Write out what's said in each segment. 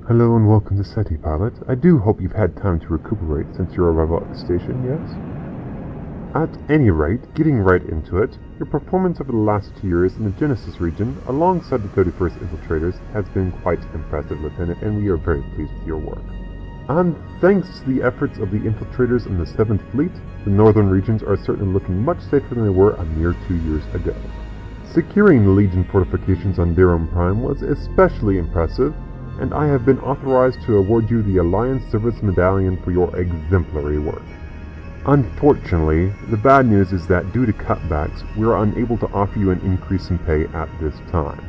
Hello and welcome to SETI, pilot. I do hope you've had time to recuperate since your arrival at the station, yes? At any rate, getting right into it, your performance over the last 2 years in the Genesis region, alongside the 31st Infiltrators, has been quite impressive, Lieutenant, and we are very pleased with your work. And thanks to the efforts of the Infiltrators in the 7th Fleet, the northern regions are certainly looking much safer than they were a mere 2 years ago. Securing the Legion fortifications on Darum Prime was especially impressive, and I have been authorized to award you the Alliance Service Medallion for your exemplary work. Unfortunately, the bad news is that due to cutbacks, we are unable to offer you an increase in pay at this time.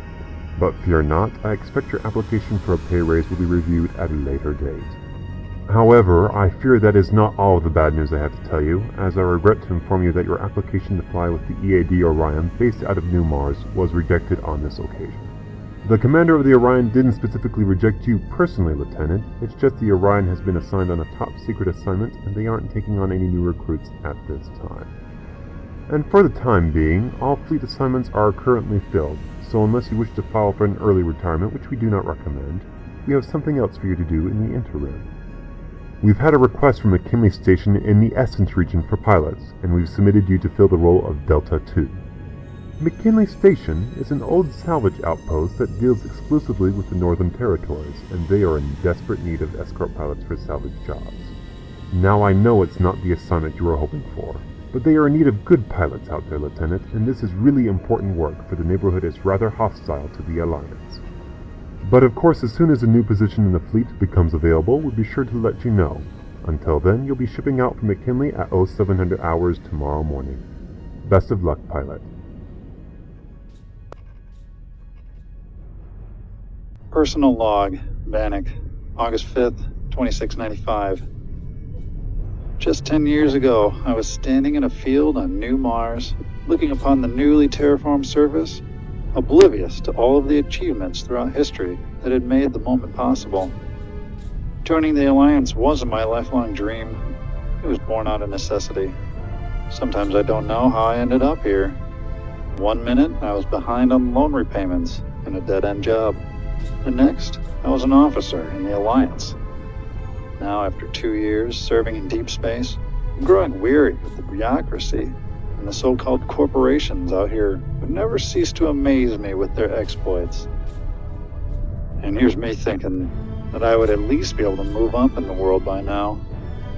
But fear not, I expect your application for a pay raise will be reviewed at a later date. However, I fear that is not all of the bad news I have to tell you, as I regret to inform you that your application to fly with the EAD Orion based out of New Mars was rejected on this occasion. The commander of the Orion didn't specifically reject you personally, Lieutenant. It's just the Orion has been assigned on a top-secret assignment, and they aren't taking on any new recruits at this time. And for the time being, all fleet assignments are currently filled, so unless you wish to file for an early retirement, which we do not recommend, we have something else for you to do in the interim. We've had a request from McKinley Station in the Essence region for pilots, and we've submitted you to fill the role of Delta 2. McKinley Station is an old salvage outpost that deals exclusively with the Northern Territories, and they are in desperate need of escort pilots for salvage jobs. Now I know it's not the assignment you were hoping for, but they are in need of good pilots out there, Lieutenant, and this is really important work, for the neighborhood is rather hostile to the Alliance. But of course, as soon as a new position in the fleet becomes available, we'll be sure to let you know. Until then, you'll be shipping out from McKinley at 0700 hours tomorrow morning. Best of luck, pilot. Personal log, Bannock, August 5th, 2695. Just 10 years ago, I was standing in a field on New Mars, looking upon the newly terraformed surface, oblivious to all of the achievements throughout history that had made the moment possible. Joining the Alliance wasn't my lifelong dream. It was born out of necessity. Sometimes I don't know how I ended up here. One minute, I was behind on loan repayments in a dead-end job. The next, I was an officer in the Alliance. Now, after 2 years serving in deep space, I'm growing weary of the bureaucracy and the so-called corporations out here who never cease to amaze me with their exploits. And here's me thinking that I would at least be able to move up in the world by now.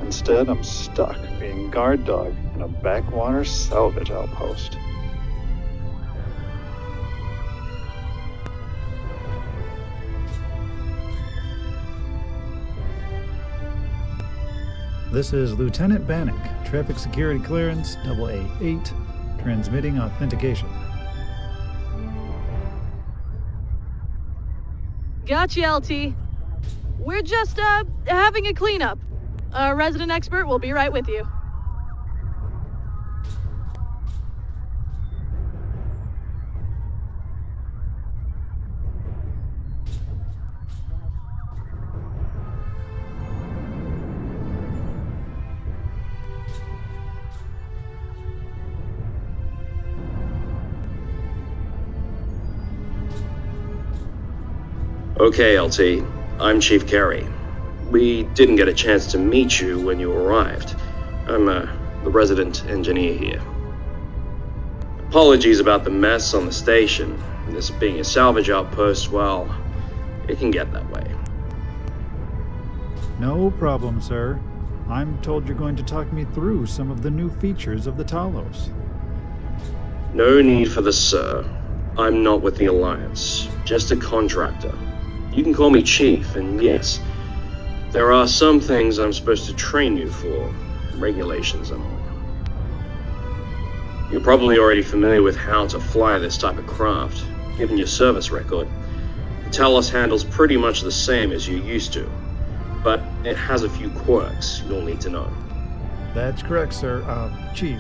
Instead, I'm stuck being guard dog in a backwater salvage outpost. This is Lieutenant Bannock, Traffic Security Clearance AA8, transmitting authentication. Gotcha, LT. We're just, having a cleanup. A resident expert will be right with you. Okay, LT. I'm Chief Carey. We didn't get a chance to meet you when you arrived. I'm the resident engineer here. Apologies about the mess on the station. This being a salvage outpost, well, it can get that way. No problem, sir. I'm told you're going to talk me through some of the new features of the Talos. No need for the sir. I'm not with the Alliance, just a contractor. You can call me Chief, and yes, there are some things I'm supposed to train you for, regulations and all. You're probably already familiar with how to fly this type of craft, given your service record. The Talos handles pretty much the same as you used to, but it has a few quirks you'll need to know. That's correct, sir. Chief,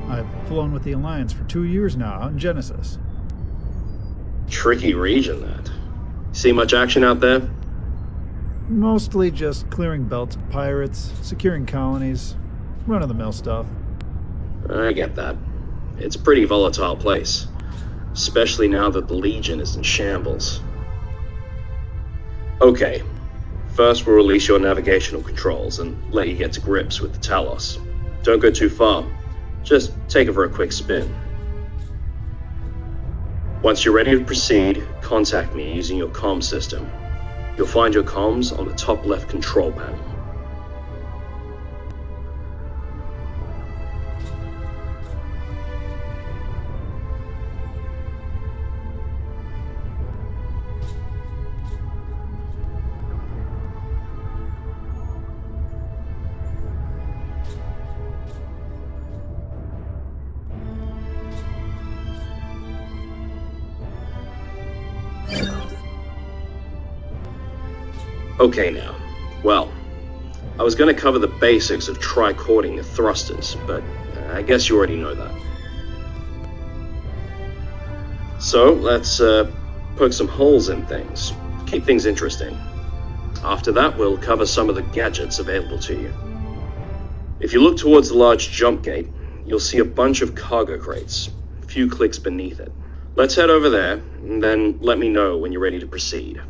I've flown with the Alliance for 2 years now out in Genesis. Tricky region, that. See much action out there? Mostly just clearing belts of pirates, securing colonies, run-of-the-mill stuff. I get that. It's a pretty volatile place, especially now that the Legion is in shambles. Okay. First, we'll release your navigational controls and let you get to grips with the Talos. Don't go too far. Just take it for a quick spin. Once you're ready to proceed, contact me using your comm system. You'll find your comms on the top left control panel. Okay now, well, I was going to cover the basics of tricording the thrusters, but I guess you already know that. So let's poke some holes in things, keep things interesting. After that, we'll cover some of the gadgets available to you. If you look towards the large jump gate, you'll see a bunch of cargo crates, a few clicks beneath it. Let's head over there, and then let me know when you're ready to proceed.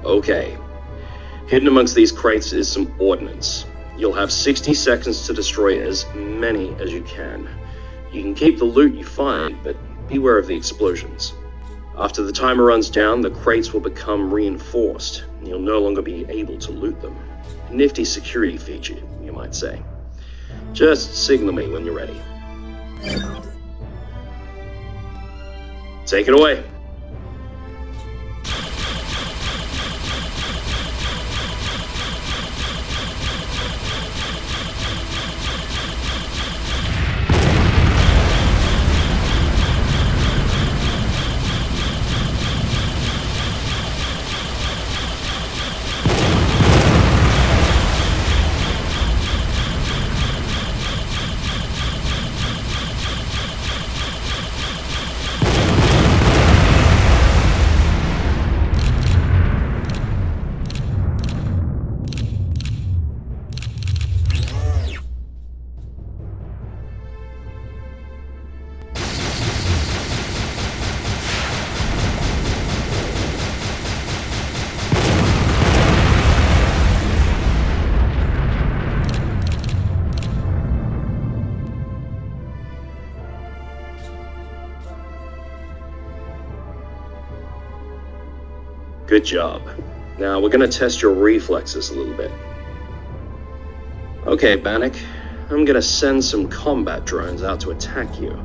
Okay. Hidden amongst these crates is some ordnance. You'll have 60 seconds to destroy as many as you can. You can keep the loot you find, but beware of the explosions. After the timer runs down, the crates will become reinforced, and you'll no longer be able to loot them. A nifty security feature, you might say. Just signal me when you're ready. Take it away. Good job. Now we're gonna test your reflexes a little bit. Okay, Bannock, I'm gonna send some combat drones out to attack you.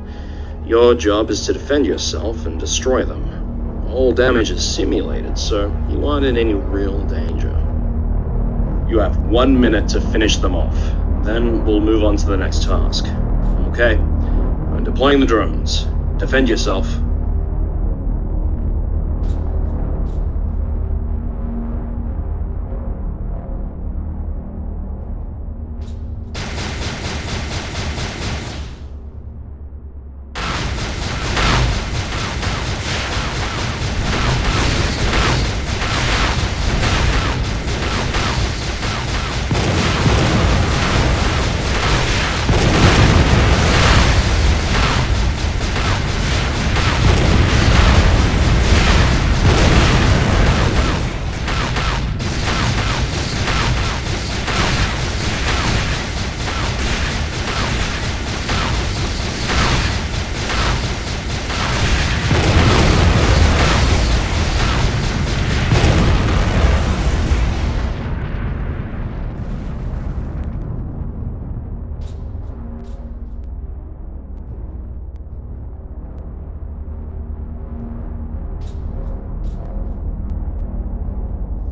Your job is to defend yourself and destroy them. All damage is simulated, so you aren't in any real danger. You have 1 minute to finish them off. Then we'll move on to the next task. Okay? I'm deploying the drones. Defend yourself.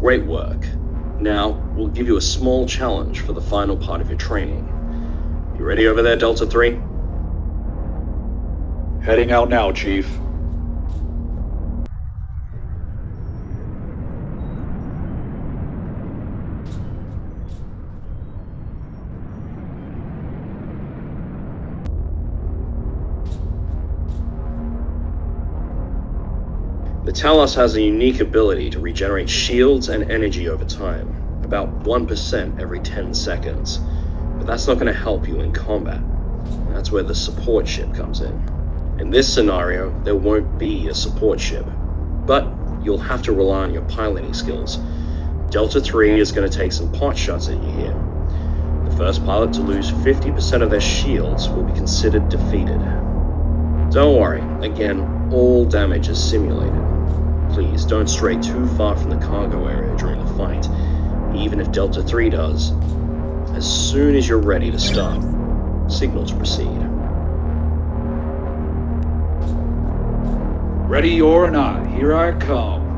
Great work. Now, we'll give you a small challenge for the final part of your training. You ready over there, Delta 3? Heading out now, Chief. The Talos has a unique ability to regenerate shields and energy over time, about 1% every 10 seconds. But that's not going to help you in combat. That's where the support ship comes in. In this scenario, there won't be a support ship, but you'll have to rely on your piloting skills. Delta 3 is going to take some pot shots at you here. The first pilot to lose 50% of their shields will be considered defeated. Don't worry, again, all damage is simulated. Please don't stray too far from the cargo area during the fight, even if Delta 3 does. As soon as you're ready to start, signal to proceed. Ready or not, here I come.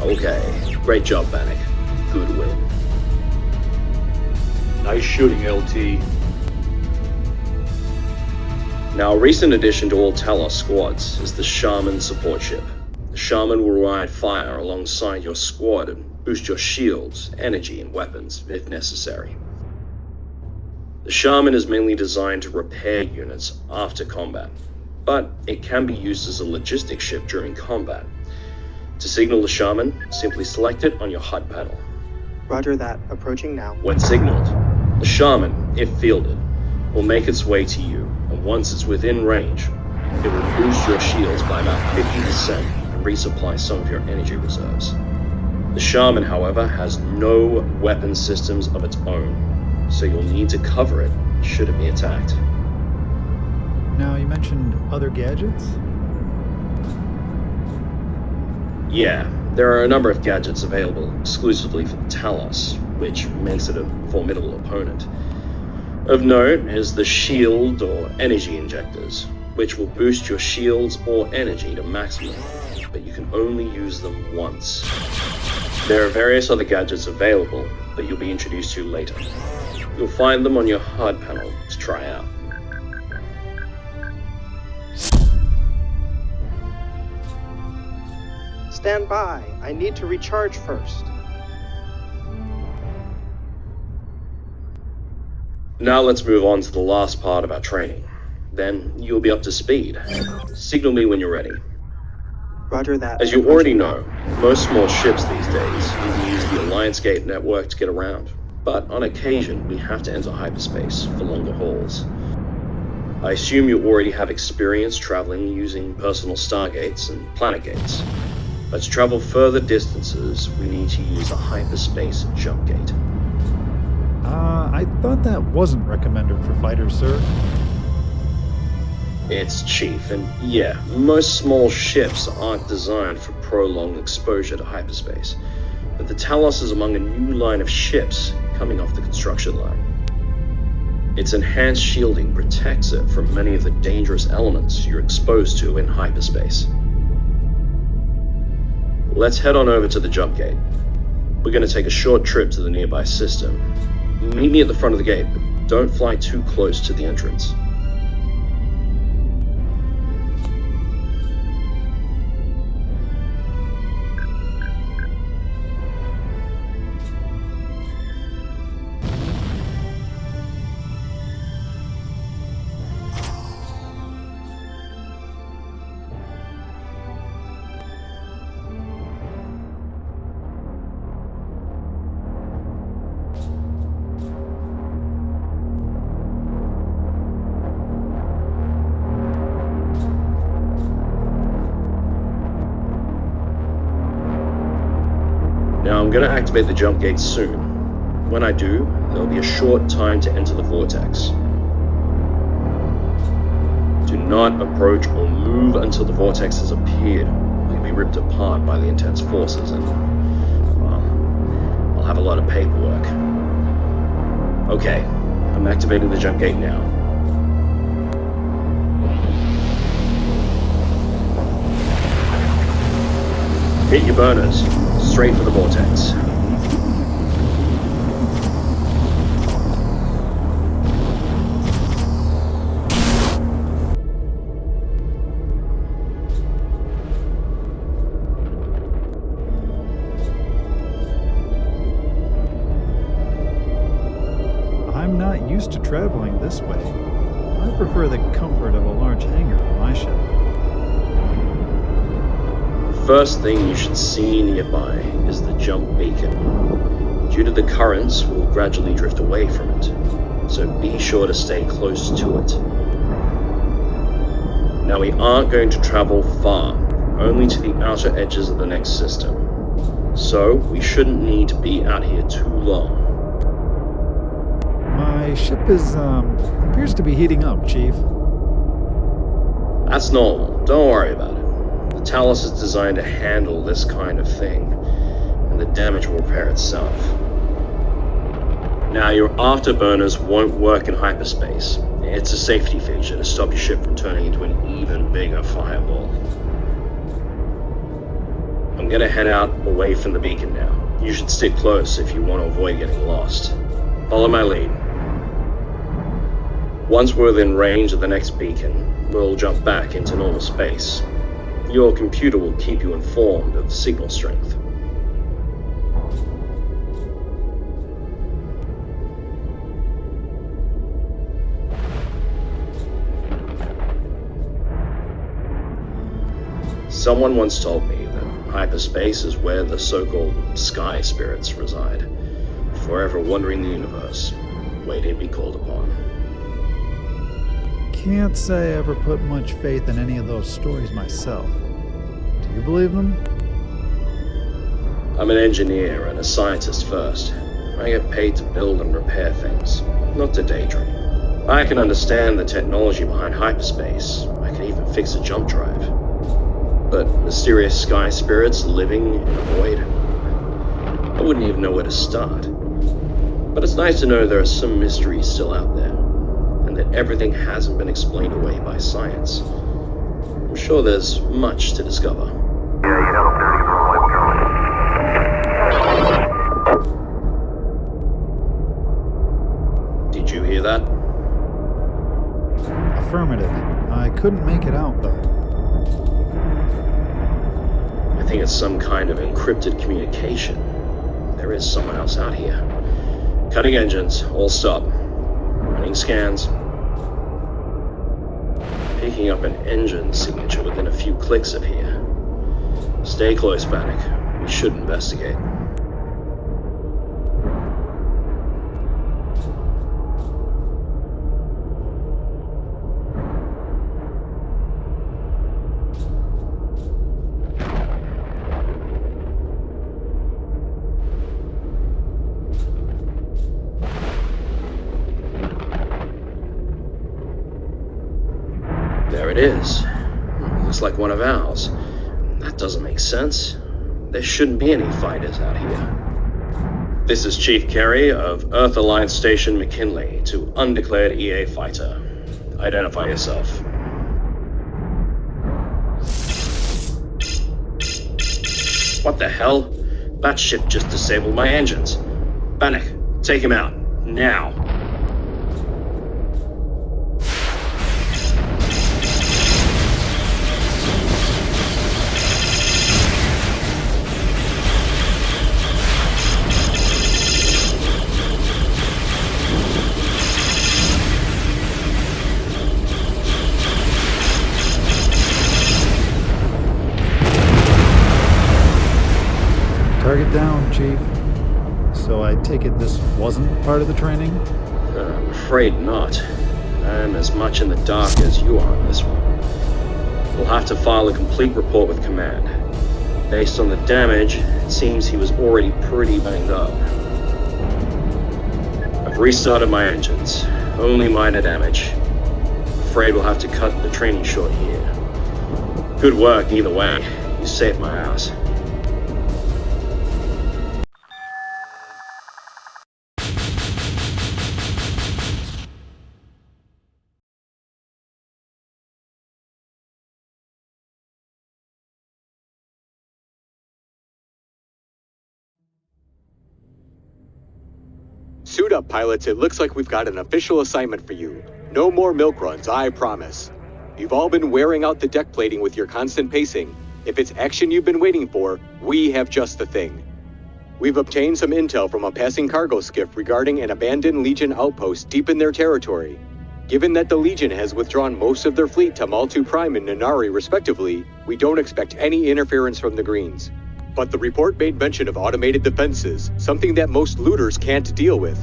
Okay, great job, Bannock. Good win. Nice shooting, LT. Now, a recent addition to all Talos squads is the Shaman support ship. The Shaman will ride fire alongside your squad and boost your shields, energy, and weapons if necessary. The Shaman is mainly designed to repair units after combat, but it can be used as a logistics ship during combat. To signal the Shaman, simply select it on your HUD panel. Roger that. Approaching now. When signaled, the Shaman, if fielded, will make its way to you, and once it's within range, it will boost your shields by about 50% and resupply some of your energy reserves. The Shaman, however, has no weapon systems of its own, so you'll need to cover it should it be attacked. Now, you mentioned other gadgets? Yeah, there are a number of gadgets available exclusively for the Talos, which makes it a formidable opponent. Of note is the shield or energy injectors, which will boost your shields or energy to maximum, but you can only use them once. There are various other gadgets available that you'll be introduced to later. You'll find them on your HUD panel to try out. Stand by. I need to recharge first. Now let's move on to the last part of our training. Then you'll be up to speed. Signal me when you're ready. Roger that. As you already know, most small ships these days need to use the Alliance Gate network to get around. But on occasion, we have to enter hyperspace for longer hauls. I assume you already have experience traveling using personal stargates and planet gates. But to travel further distances, we need to use a hyperspace jump gate. I thought that wasn't recommended for fighters, sir. It's cheap, and yeah, most small ships aren't designed for prolonged exposure to hyperspace. But the Talos is among a new line of ships coming off the construction line. Its enhanced shielding protects it from many of the dangerous elements you're exposed to in hyperspace. Let's head on over to the jump gate. We're going to take a short trip to the nearby system. Meet me at the front of the gate, but don't fly too close to the entrance. Now I'm going to activate the jump gate soon. When I do, there'll be a short time to enter the vortex. Do not approach or move until the vortex has appeared. You'll be be ripped apart by the intense forces, and, well, I'll have a lot of paperwork. Okay, I'm activating the jump gate now. Hit your burners, straight for the vortex. I'm not used to traveling this way. I prefer the comfort of a large hangar on my ship. First thing you should see nearby is the jump beacon. Due to the currents, we'll gradually drift away from it, so be sure to stay close to it. Now we aren't going to travel far, only to the outer edges of the next system, so we shouldn't need to be out here too long. My ship appears to be heating up, Chief. That's normal, don't worry about it. The Talus is designed to handle this kind of thing, and the damage will repair itself. Now, your afterburners won't work in hyperspace. It's a safety feature to stop your ship from turning into an even bigger fireball. I'm gonna head out away from the beacon now. You should stick close if you want to avoid getting lost. Follow my lead. Once we're within range of the next beacon, we'll jump back into normal space. Your computer will keep you informed of the signal strength. Someone once told me that hyperspace is where the so-called sky spirits reside, forever wandering the universe, waiting to be called upon. Can't say I ever put much faith in any of those stories myself. Do you believe them? I'm an engineer and a scientist first. I get paid to build and repair things, not to daydream. I can understand the technology behind hyperspace. I can even fix a jump drive. But mysterious sky spirits living in a void? I wouldn't even know where to start. But it's nice to know there are some mysteries still out there, and that everything hasn't been explained away by science. I'm sure there's much to discover. Did you hear that? Affirmative. I couldn't make it out, though. I think it's some kind of encrypted communication. There is someone else out here. Cutting engines, all stop. Running scans. Picking up an engine signature within a few clicks of here. Stay close, Bannock. We should investigate. There it is. Looks like one of ours. That doesn't make sense. There shouldn't be any fighters out here. This is Chief Carey of Earth Alliance Station McKinley to undeclared EA fighter. Identify yourself. What the hell? That ship just disabled my engines. Bannock, take him out. Now. Target down, Chief. So I take it this wasn't part of the training? I'm afraid not. I'm as much in the dark as you are on this one. We'll have to file a complete report with command. Based on the damage, it seems he was already pretty banged up. I've restarted my engines. Only minor damage. Afraid we'll have to cut the training short here. Good work either way. You saved my ass. Suit up, pilots. It looks like we've got an official assignment for you. No more milk runs, I promise. You've all been wearing out the deck plating with your constant pacing. If it's action you've been waiting for, we have just the thing. We've obtained some intel from a passing cargo skiff regarding an abandoned Legion outpost deep in their territory. Given that the Legion has withdrawn most of their fleet to Maltu Prime and Nanari respectively, we don't expect any interference from the Greens. But the report made mention of automated defenses, something that most looters can't deal with.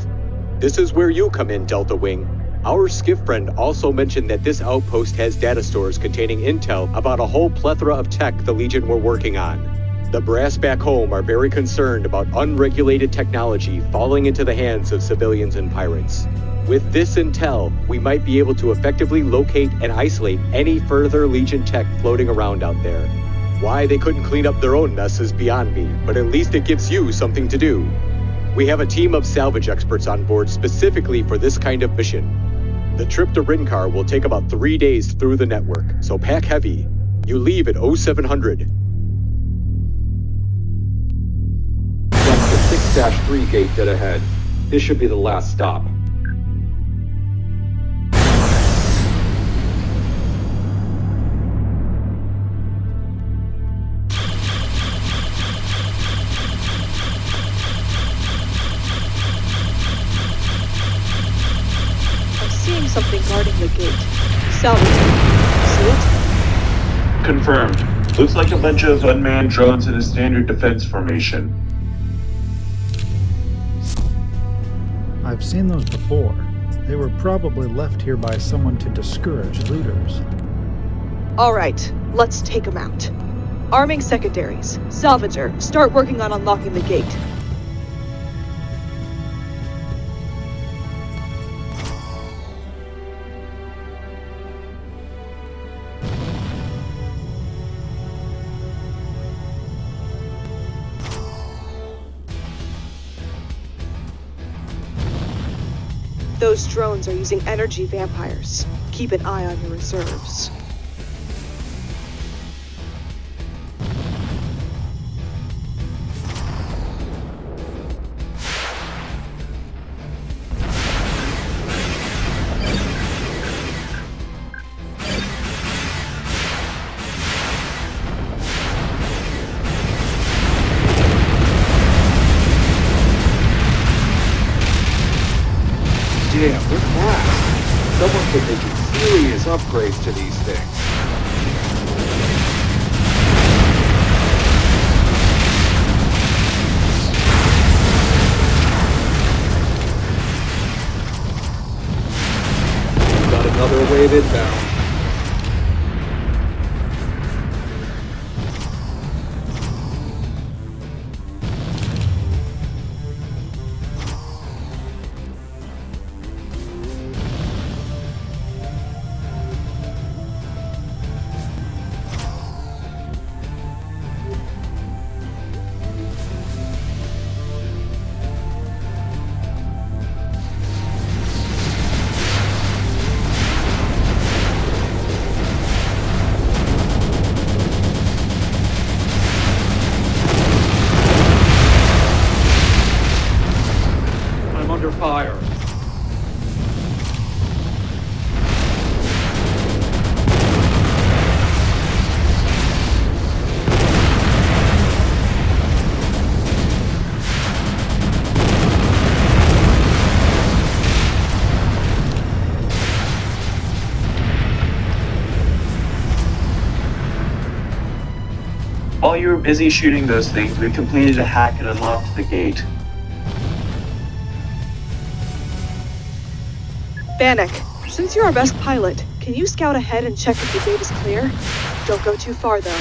This is where you come in, Delta Wing. Our skiff friend also mentioned that this outpost has data stores containing intel about a whole plethora of tech the Legion were working on. The brass back home are very concerned about unregulated technology falling into the hands of civilians and pirates. With this intel, we might be able to effectively locate and isolate any further Legion tech floating around out there. Why they couldn't clean up their own mess is beyond me, but at least it gives you something to do. We have a team of salvage experts on board specifically for this kind of mission. The trip to Rinkar will take about 3 days through the network, so pack heavy. You leave at 0700. That's the 6-3 gate dead ahead. This should be the last stop. Something guarding the gate. Salvage. See it? Confirmed. Looks like a bunch of unmanned drones in a standard defense formation. I've seen those before. They were probably left here by someone to discourage looters. Alright, let's take them out. Arming secondaries. Salvager, start working on unlocking the gate. Those drones are using energy vampires. Keep an eye on your reserves. Damn, they're fast. Someone could make serious upgrades to these things. Got another wave inbound. Under fire. While you were busy shooting those things, we completed a hack and unlocked the gate. Bannock, since you're our best pilot, can you scout ahead and check if the gate is clear? Don't go too far, though.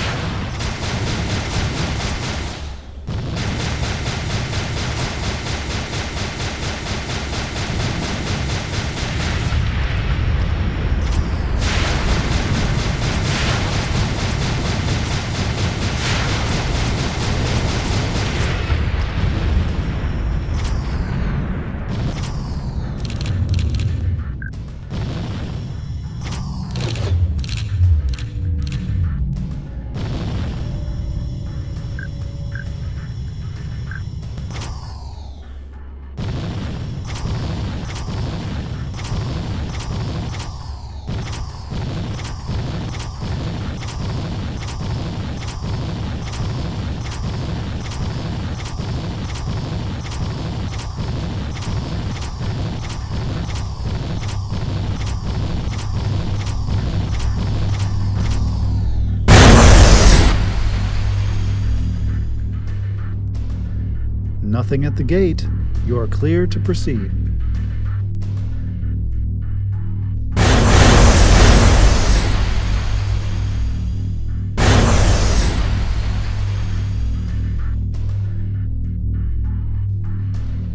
Nothing at the gate. You're clear to proceed.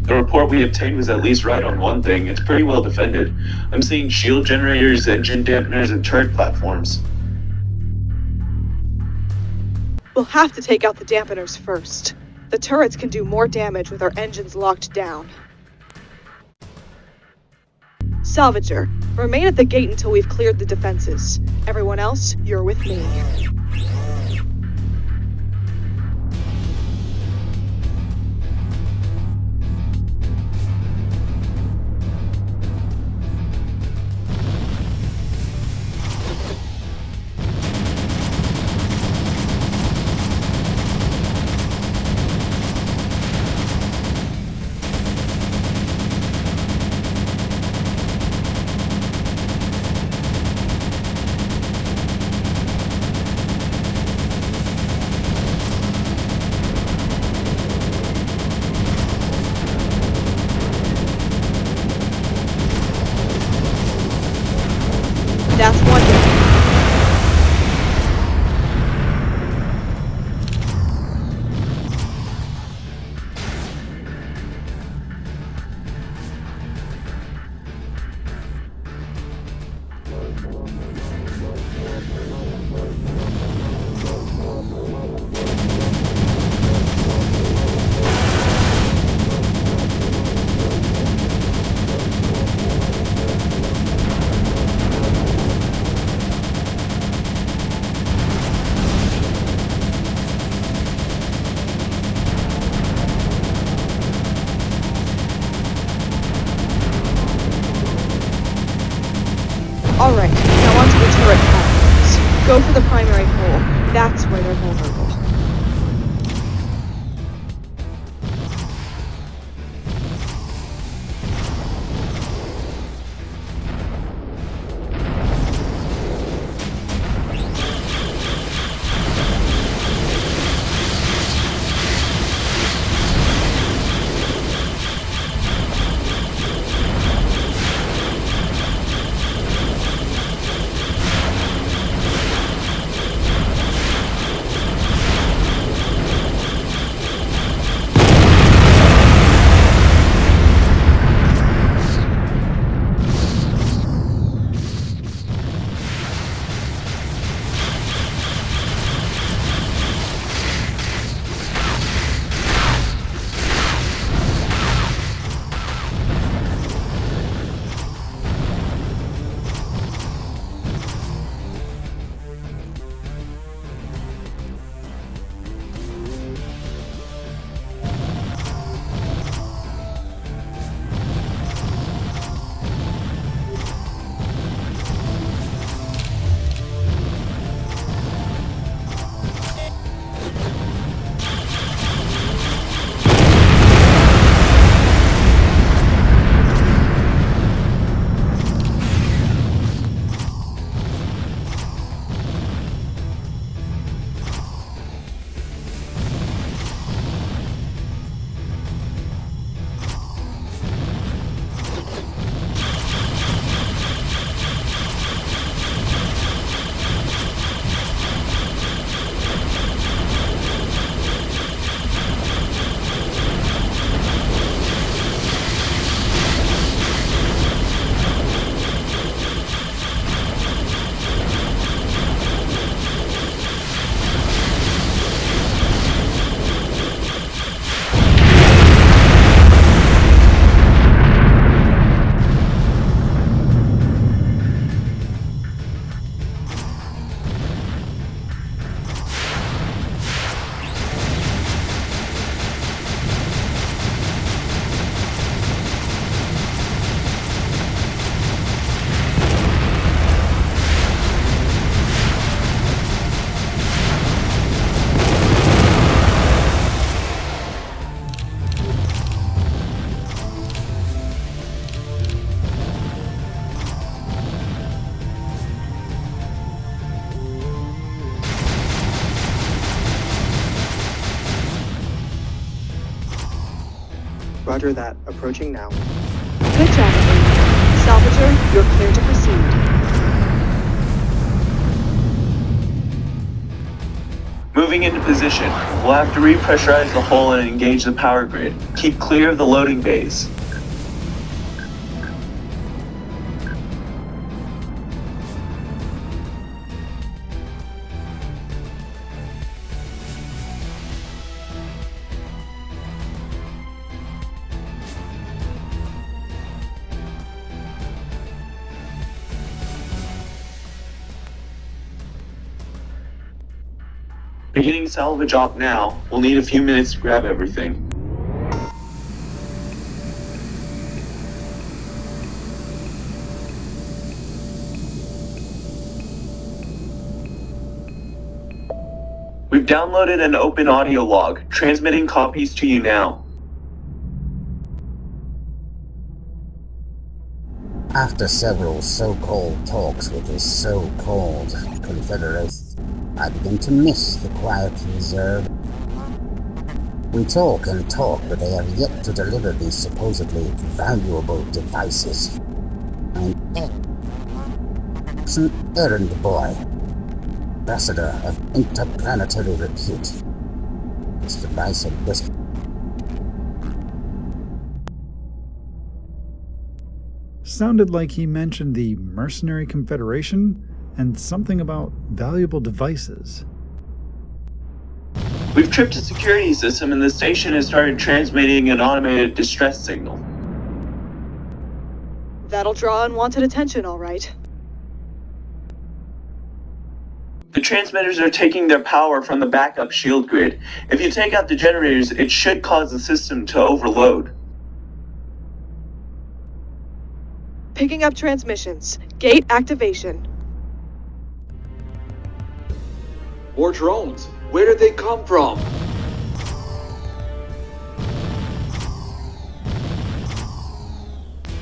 The report we obtained was at least right on one thing. It's pretty well defended. I'm seeing shield generators, engine dampeners, and turret platforms. We'll have to take out the dampeners first. The turrets can do more damage with our engines locked down. Salvager, remain at the gate until we've cleared the defenses. Everyone else, you're with me. That's one down. Alright, now onto the turret platforms. Go for the primary hole. That's where they're vulnerable. Roger that. Approaching now. Good job, everyone. Salvager, you're clear to proceed. Moving into position. We'll have to repressurize the hull and engage the power grid. Keep clear of the loading bays. Beginning salvage op now. We'll need a few minutes to grab everything. We've downloaded an open audio log, transmitting copies to you now. After several so-called talks with his so-called Confederates, I begin to miss the quiet reserve. We talk and talk, but they have yet to deliver these supposedly valuable devices. I'm an errand boy, ambassador of interplanetary repute. This device had best... Sounded like he mentioned the Mercenary Confederation and something about valuable devices. We've tripped a security system and the station has started transmitting an automated distress signal. That'll draw unwanted attention, all right. The transmitters are taking their power from the backup shield grid. If you take out the generators, it should cause the system to overload. Picking up transmissions. Gate activation. More drones. Where did they come from?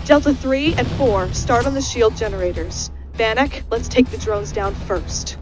Delta 3 and 4, start on the shield generators. Bannock, let's take the drones down first.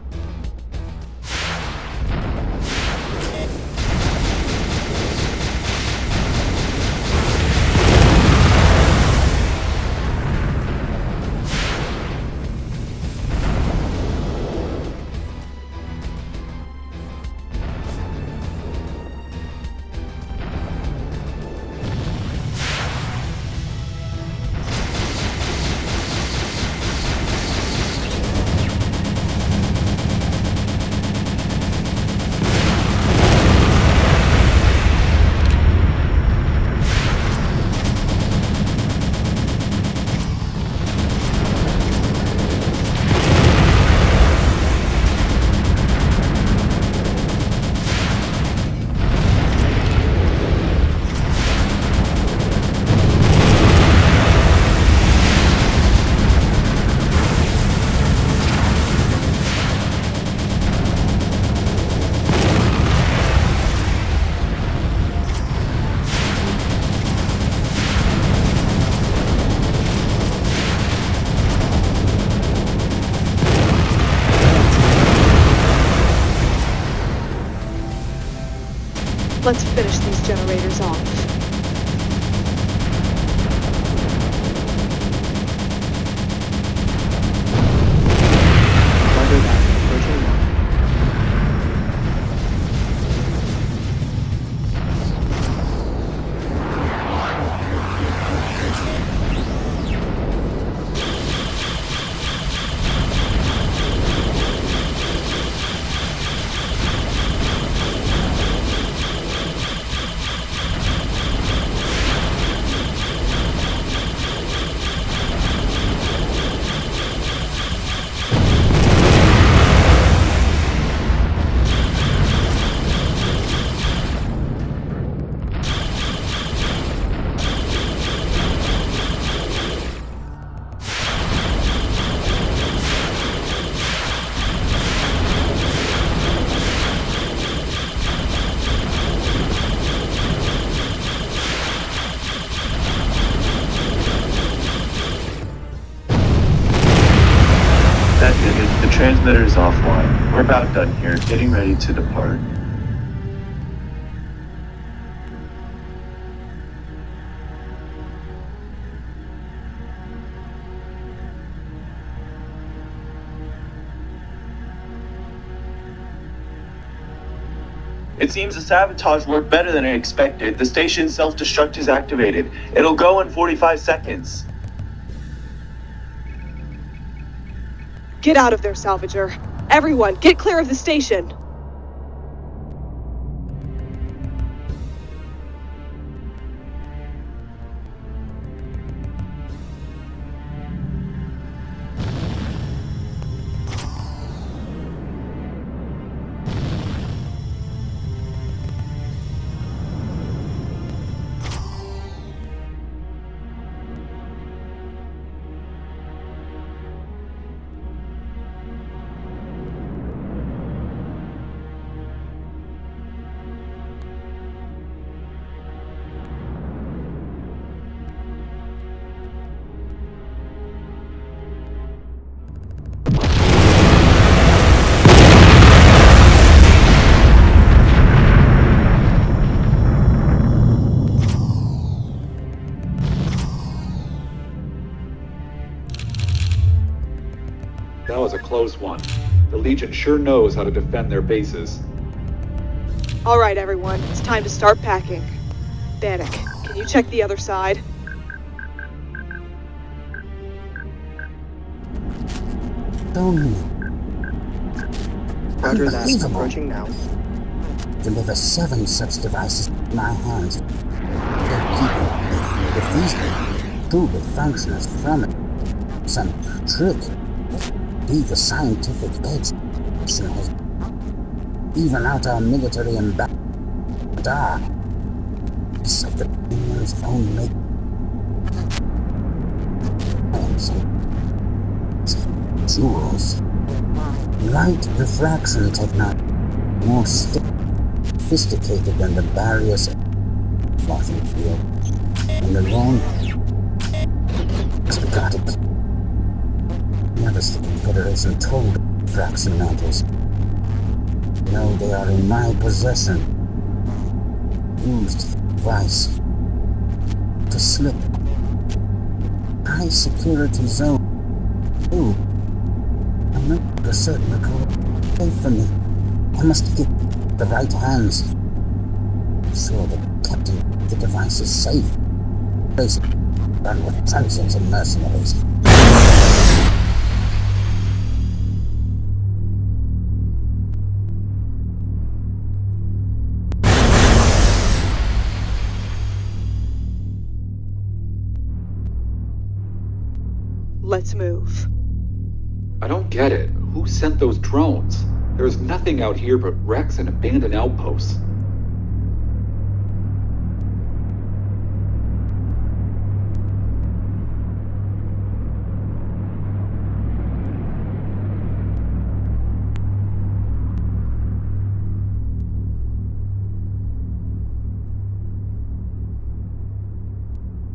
Let's finish these generators off. Roger that. Approaching now. The transmitter is offline. We're about done here, getting ready to depart. It seems the sabotage worked better than I expected. The station's self-destruct is activated. It'll go in 45 seconds. Get out of there, Salvager. Everyone, get clear of the station. That was a close one. The Legion sure knows how to defend their bases. All right, everyone, it's time to start packing. Bannock, can you check the other side? Roger that. Approaching now. Deliver 7 such devices in my hands. They're keeping. If these truly function as promised, some trick, be the scientific edge has even out our military ambassador. Piece of the Union's own make. Jewels. Light refraction technology, more sophisticated than the barriers floating field. And the wrong explicated. Notice the Confederation told refraction mantles. No, they are in my possession. Used device to slip. High security zone. Ooh. I'm not certain the call. Wait for me. I must get the right hands. Sure that Captain, the device is safe. Face done with transients and mercenaries. Let's move. I don't get it. Who sent those drones? There's nothing out here but wrecks and abandoned outposts.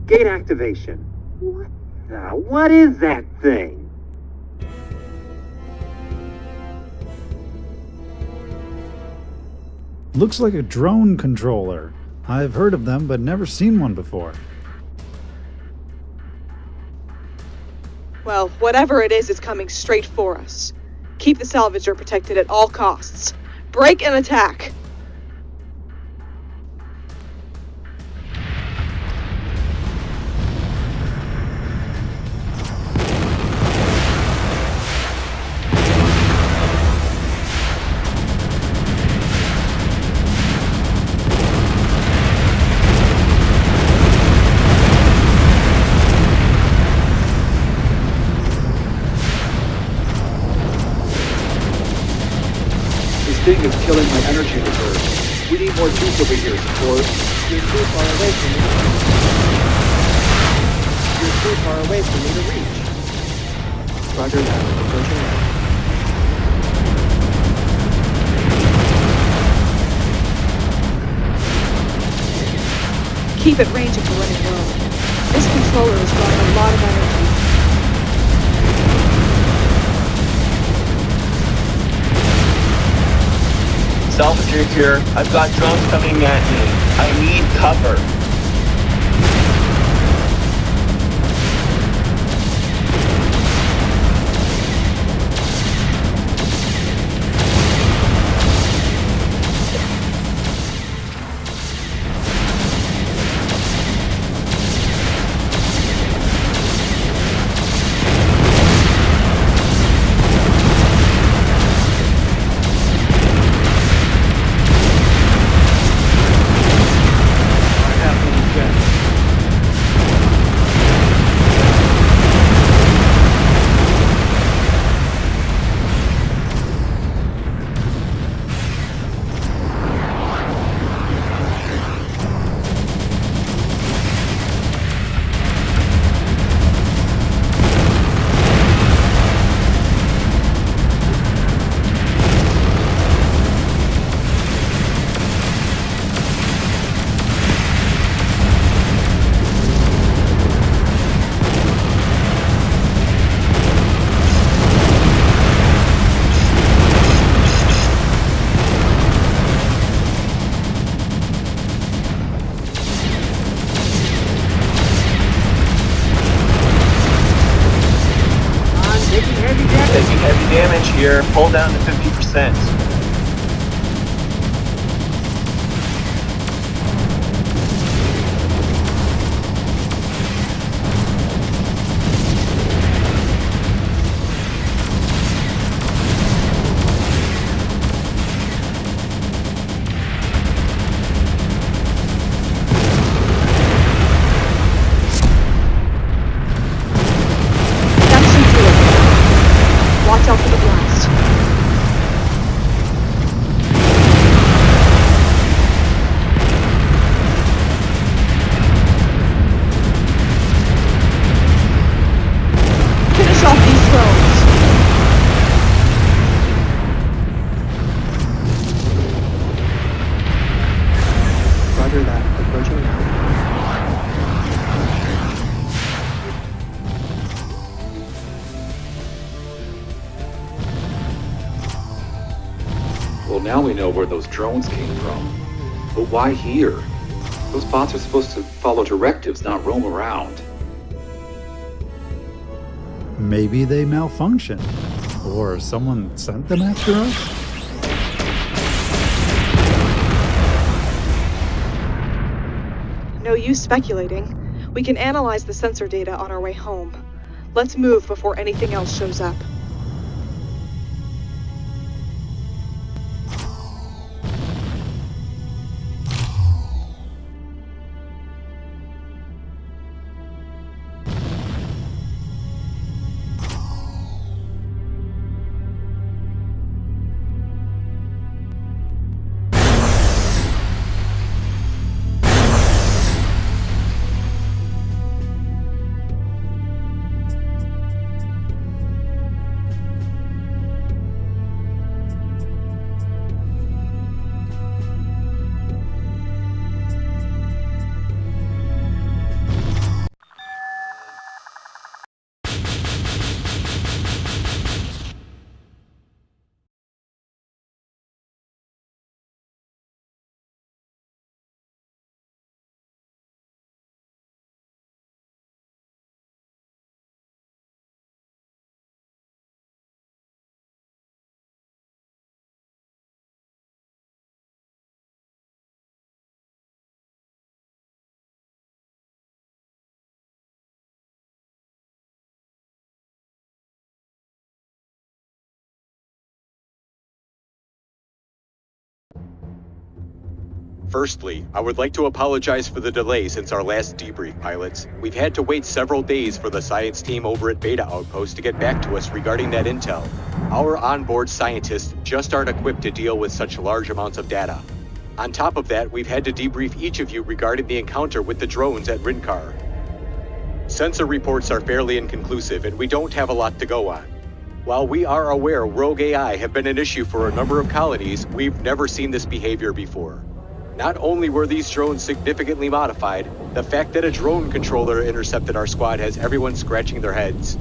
Gate activation. What is that thing? Looks like a drone controller. I've heard of them, but never seen one before. Well, whatever it is, it's coming straight for us. Keep the salvager protected at all costs. Break and attack! This thing is killing my energy reserve. We need more juice over here, support. You're too far away for me. You're too far away for me to reach. Roger that. Approaching now. Keep at range if you're running low. This controller is drawing a lot of energy. Salvager here. I've got drones coming at me. I need cover. Pull down to 50%. Watch out for the blast. Finish off these drones. Roger that. Approaching now. Well, now we know where those drones came from. But why here? Those bots are supposed to follow directives, not roam around. Maybe they malfunctioned. Or someone sent them after us? No use speculating. We can analyze the sensor data on our way home. Let's move before anything else shows up. Firstly, I would like to apologize for the delay since our last debrief, pilots. We've had to wait several days for the science team over at Beta Outpost to get back to us regarding that intel. Our onboard scientists just aren't equipped to deal with such large amounts of data. On top of that, we've had to debrief each of you regarding the encounter with the drones at Rinkar. Sensor reports are fairly inconclusive and we don't have a lot to go on. While we are aware rogue AI have been an issue for a number of colonies, we've never seen this behavior before. Not only were these drones significantly modified, the fact that a drone controller intercepted our squad has everyone scratching their heads.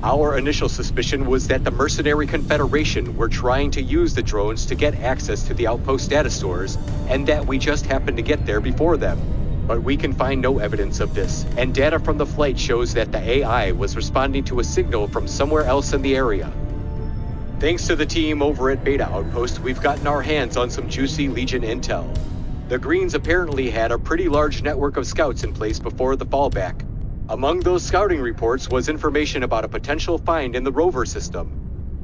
Our initial suspicion was that the Mercenary Confederation were trying to use the drones to get access to the outpost data stores, and that we just happened to get there before them. But we can find no evidence of this, and data from the flight shows that the AI was responding to a signal from somewhere else in the area. Thanks to the team over at Beta Outpost, we've gotten our hands on some juicy Legion intel. The Greens apparently had a pretty large network of scouts in place before the fallback. Among those scouting reports was information about a potential find in the Rover system.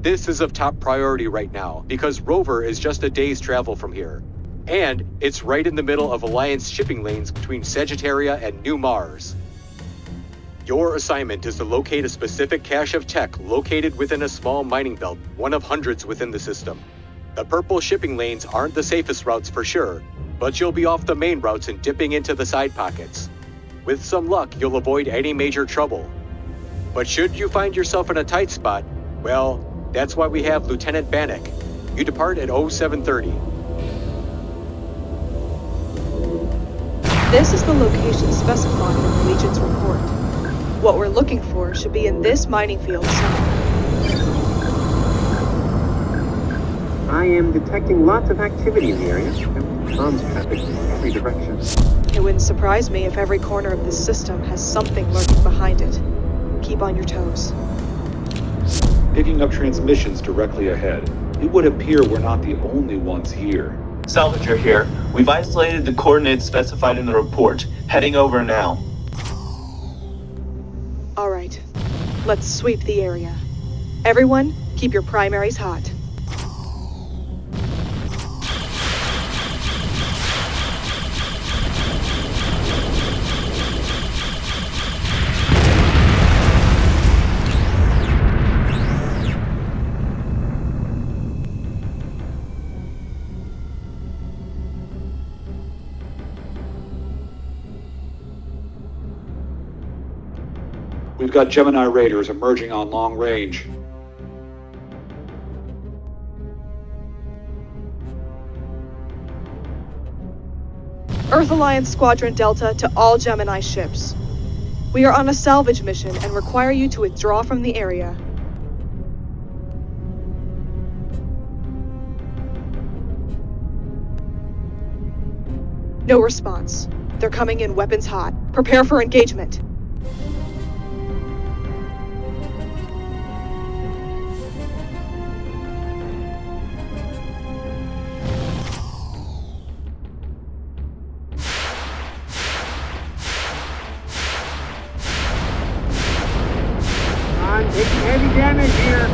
This is of top priority right now, because Rover is just a day's travel from here. And it's right in the middle of Alliance shipping lanes between Sagittaria and New Mars. Your assignment is to locate a specific cache of tech located within a small mining belt, one of hundreds within the system. The purple shipping lanes aren't the safest routes for sure, but you'll be off the main routes and dipping into the side pockets. With some luck, you'll avoid any major trouble. But should you find yourself in a tight spot, well, that's why we have Lieutenant Bannock. You depart at 0730. This is the location specified in the Legion's report. What we're looking for should be in this mining field somewhere. I am detecting lots of activity in the area. Comms traffic in every direction. It wouldn't surprise me if every corner of this system has something lurking behind it. Keep on your toes. picking up transmissions directly ahead. It would appear we're not the only ones here. Salvager here. We've isolated the coordinates specified in the report. Heading over now. All right. Let's sweep the area. Everyone, keep your primaries hot. We've got Gemini Raiders emerging on long range. Earth Alliance Squadron Delta to all Gemini ships. We are on a salvage mission and require you to withdraw from the area. No response. They're coming in weapons hot. Prepare for engagement. I'm taking heavy damage here.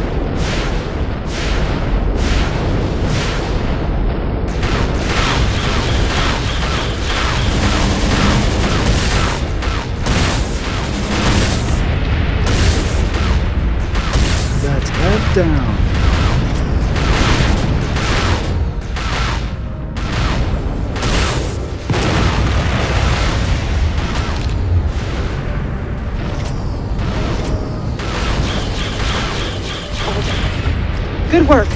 That's head down. Good work.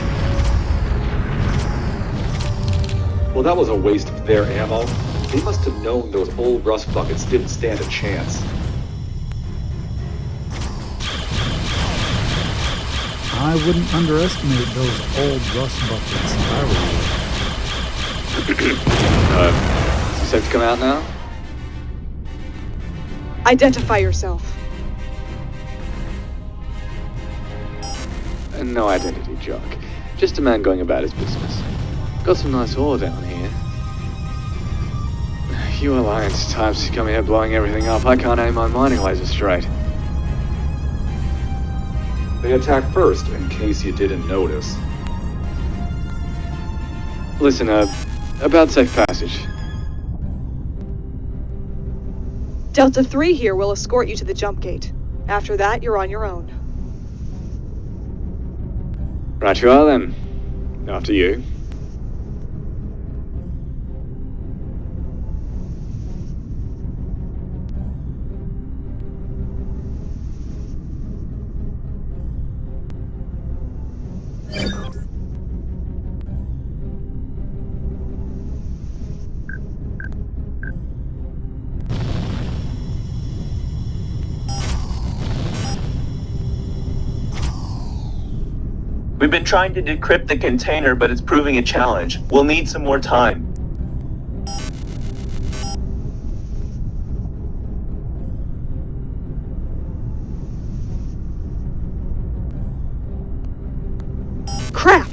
Well, that was a waste of their ammo. They must have known those old rust buckets didn't stand a chance. I wouldn't underestimate those old rust buckets if I were you. Is he set to come out now? Identify yourself. No identity, Jock. Just a man going about his business. Got some nice ore down here. You Alliance types come here blowing everything up. I can't aim my mining laser straight. They attacked first, in case you didn't notice. Listen, about safe passage. Delta 3 here will escort you to the jump gate. After that, you're on your own. Right you are then. After you. We've been trying to decrypt the container, but it's proving a challenge. We'll need some more time. Crap!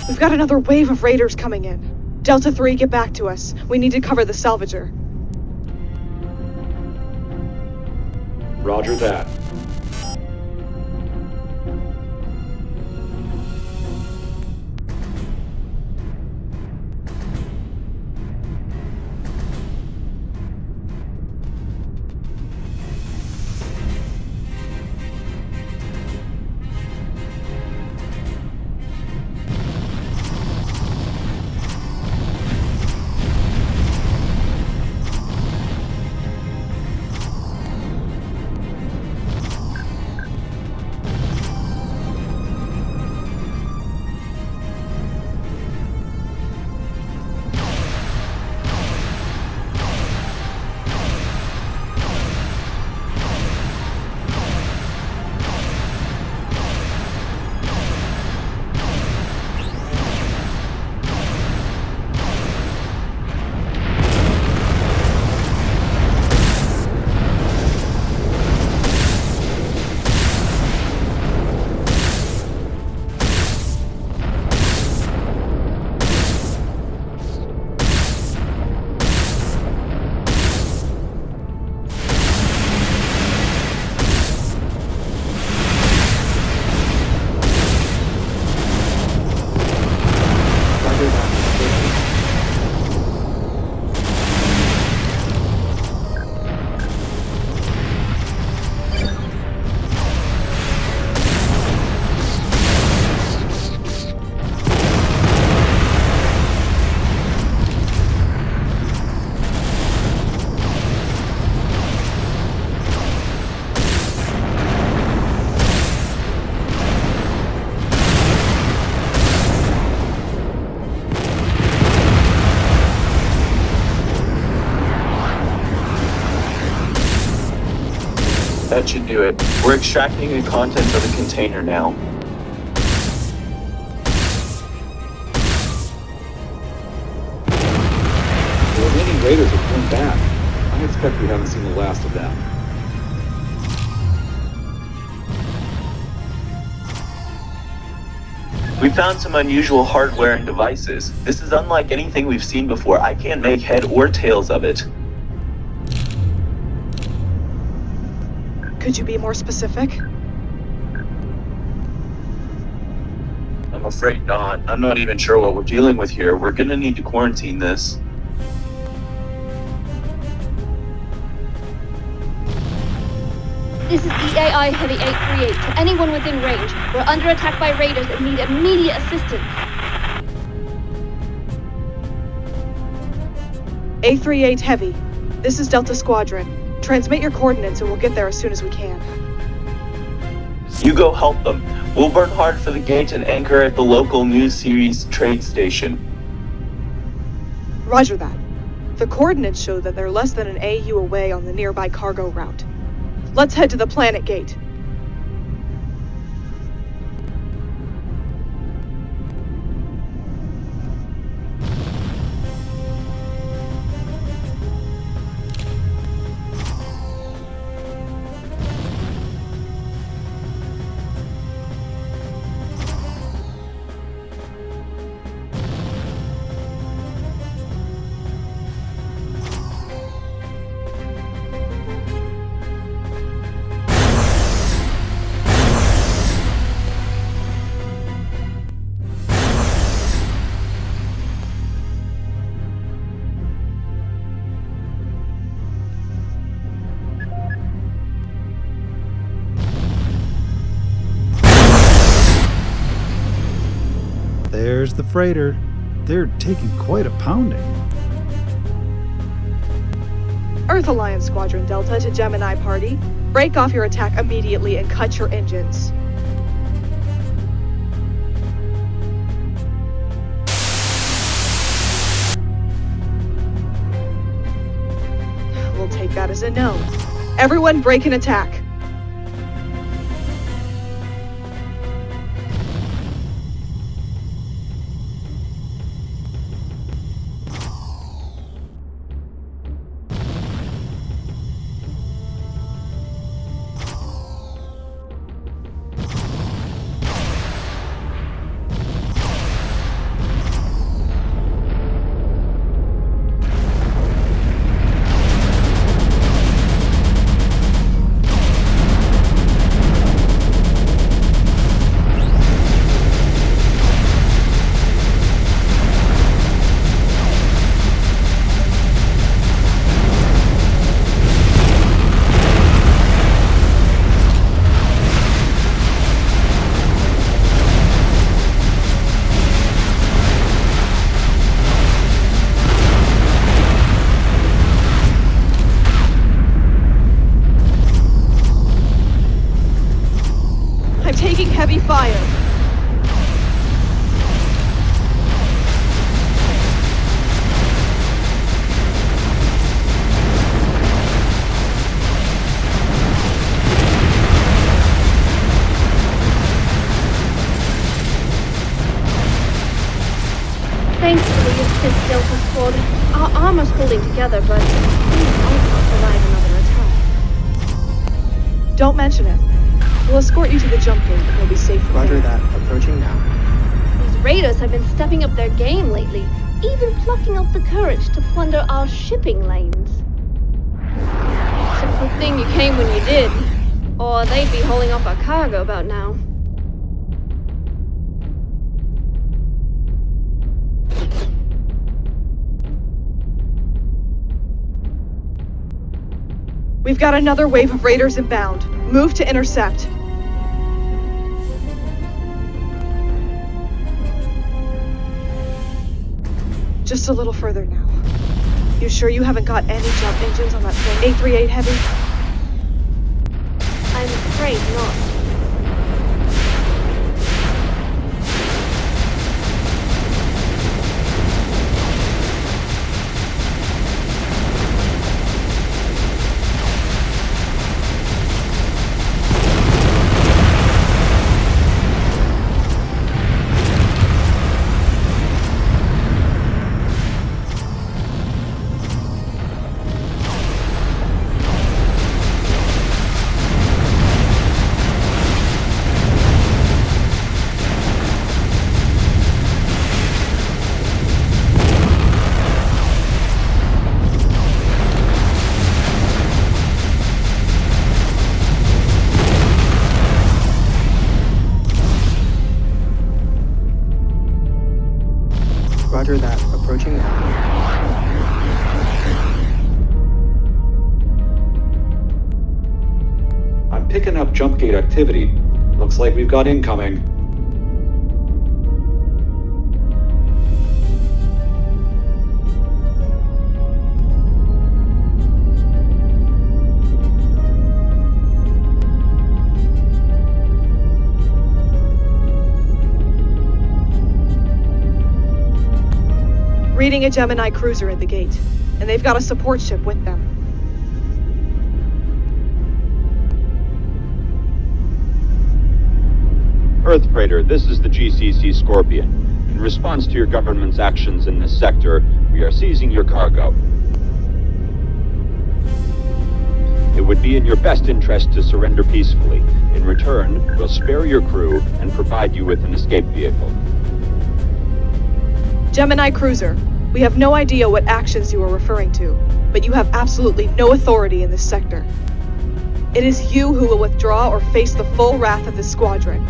We've got another wave of raiders coming in. Delta 3, get back to us. We need to cover the salvager. Roger that. That should do it. We're extracting the contents of the container now. The remaining raiders have turned back. I expect we haven't seen the last of them. We found some unusual hardware and devices. This is unlike anything we've seen before. I can't make head or tails of it. Could you be more specific? I'm afraid not. I'm not even sure what we're dealing with here. We're gonna need to quarantine this. This is EAI Heavy 838. To anyone within range, we're under attack by raiders and need immediate assistance. 838 Heavy. This is Delta Squadron. Transmit your coordinates and we'll get there as soon as we can. You go help them. We'll burn hard for the gate and anchor at the local news series trade station. Roger that. The coordinates show that they're less than an AU away on the nearby cargo route. Let's head to the planet gate. There's the freighter. They're taking quite a pounding. Earth Alliance Squadron Delta to Gemini Party. Break off your attack immediately and cut your engines. We'll take that as a no. Everyone break and attack. Heavy fire. Thankfully, it's Delta Squad. Our armor's holding together, but we might not survive another attack. Don't mention it. We'll escort you to the jump gate and you'll be safe from Roger there. that. Approaching now. These raiders have been stepping up their game lately, even plucking up the courage to plunder our shipping lanes. It's a good thing you came when you did, or they'd be hauling off our cargo about now. We've got another wave of raiders inbound. Move to intercept. Just a little further now. You sure you haven't got any jump engines on that plane? 838 Heavy? I'm afraid not. picking up jump gate activity. Looks like we've got incoming. Reading a Gemini cruiser at the gate, and they've got a support ship with them. Earth Freighter, this is the GCC Scorpion. In response to your government's actions in this sector, we are seizing your cargo. It would be in your best interest to surrender peacefully. In return, we'll spare your crew and provide you with an escape vehicle. Gemini cruiser, we have no idea what actions you are referring to, but you have absolutely no authority in this sector. It is you who will withdraw or face the full wrath of the squadron.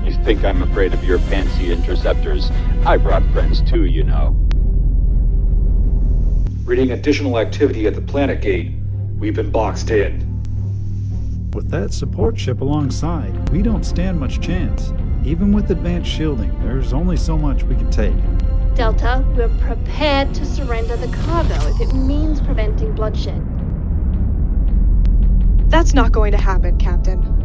You think I'm afraid of your fancy interceptors? I brought friends too, you know. Reading additional activity at the planet gate. We've been boxed in. With that support ship alongside, we don't stand much chance. Even with advanced shielding, there's only so much we can take. Delta, we're prepared to surrender the cargo if it means preventing bloodshed. That's not going to happen, Captain.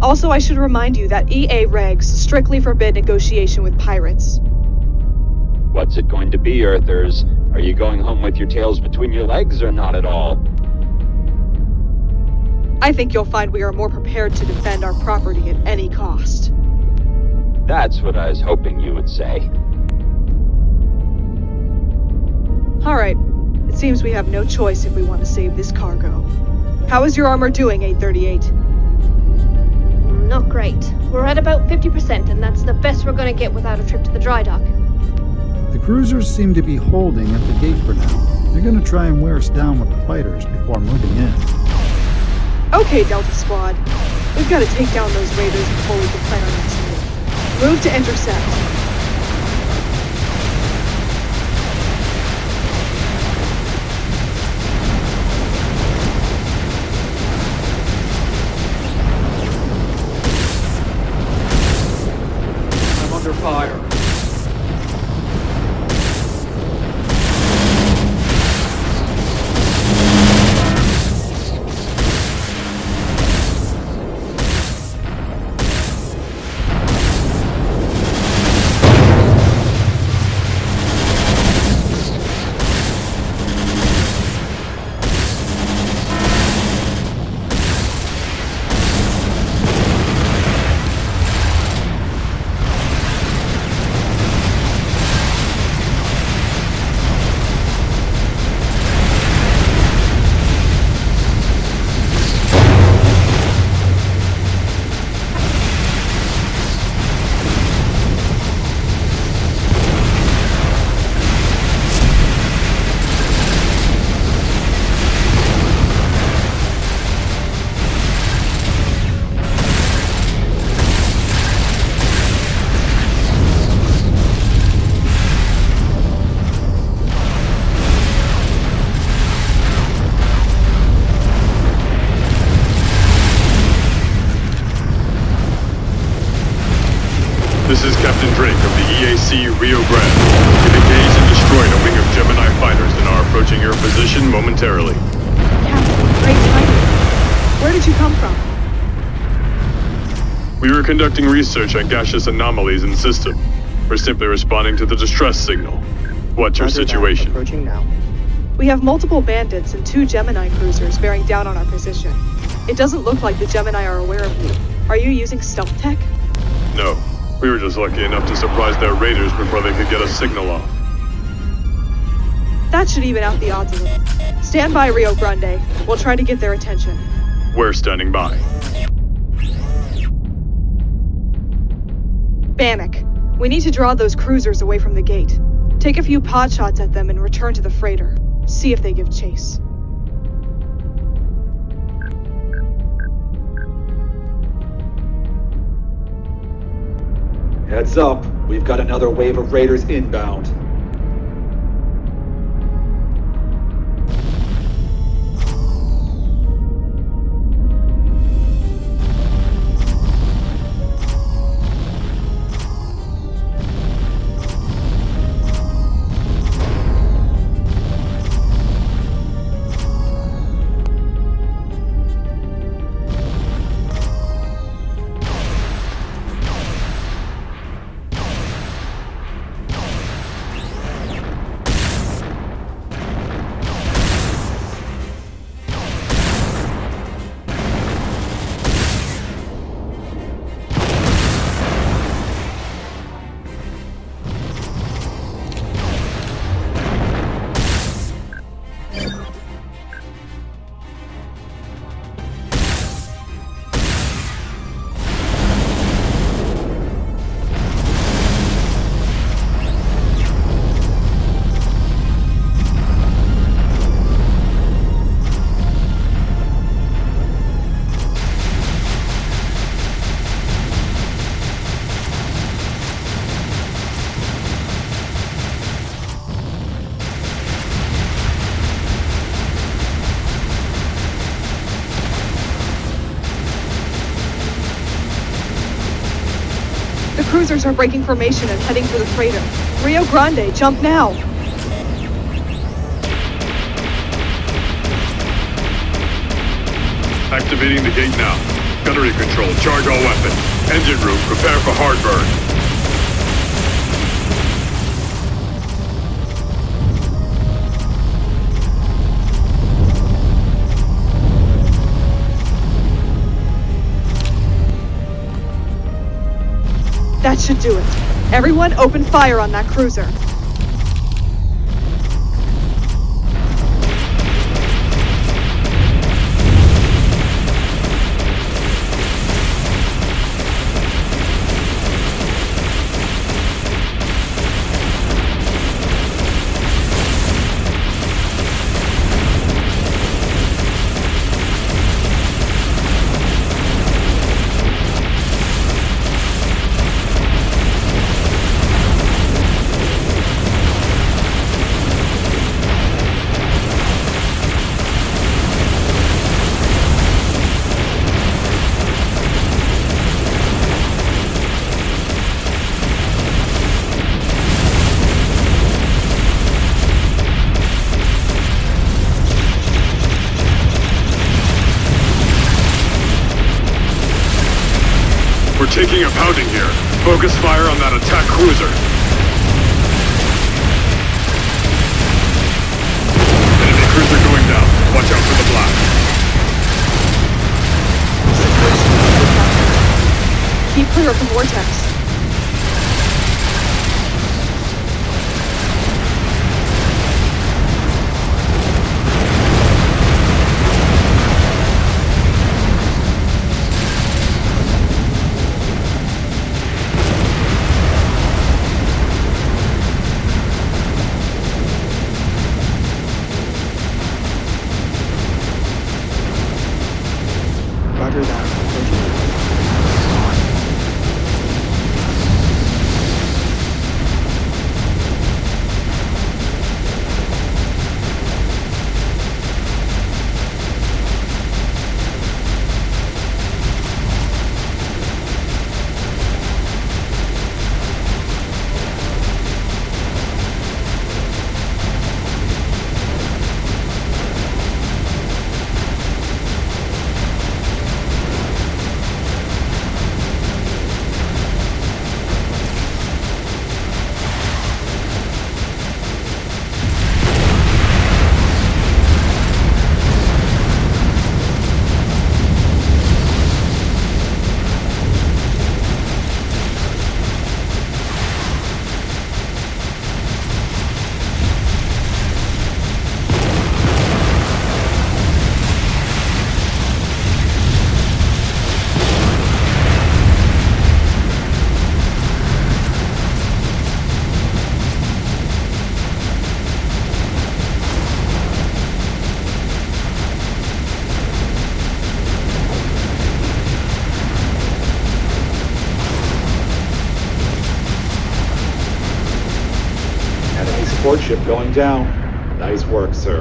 Also, I should remind you that EA regs strictly forbid negotiation with pirates. What's it going to be, Earthers? Are you going home with your tails between your legs or not at all? I think you'll find we are more prepared to defend our property at any cost. That's what I was hoping you would say. Alright, it seems we have no choice if we want to save this cargo. How is your armor doing, 838? Not great. We're at about 50%, and that's the best we're gonna get without a trip to the dry dock. The cruisers seem to be holding at the gate for now. They're gonna try and wear us down with the fighters before moving in. Okay, Delta Squad. We've got to take down those raiders before we can plan our next move. Move to intercept. Under fire. This is Captain Drake of the EAC Rio Grande. We've engaged and destroyed a wing of Gemini fighters and are approaching your position momentarily. Captain, great timing. Where did you come from? We were conducting research on gaseous anomalies in the system. We're simply responding to the distress signal. What's your situation? Approaching now. We have multiple bandits and 2 Gemini cruisers bearing down on our position. It doesn't look like the Gemini are aware of you. Are you using stealth tech? No. We were just lucky enough to surprise their raiders before they could get a signal off. That should even out the odds a little. Stand by, Rio Grande. We'll try to get their attention. We're standing by. Bannock, we need to draw those cruisers away from the gate. Take a few pot shots at them and return to the freighter. See if they give chase. Heads up, we've got another wave of raiders inbound. cruisers are breaking formation and heading for the freighter. Rio Grande, jump now! Activating the gate now. Gunnery control, charge all weapons. Engine room, prepare for hard burn. That should do it. Everyone open fire on that cruiser. We're taking a pounding here. Focus fire on that attack cruiser. Enemy cruiser going down. Watch out for the blast. Keep clear of the vortex. Roger that. Approaching. Enemy support ship going down. Nice work, sir.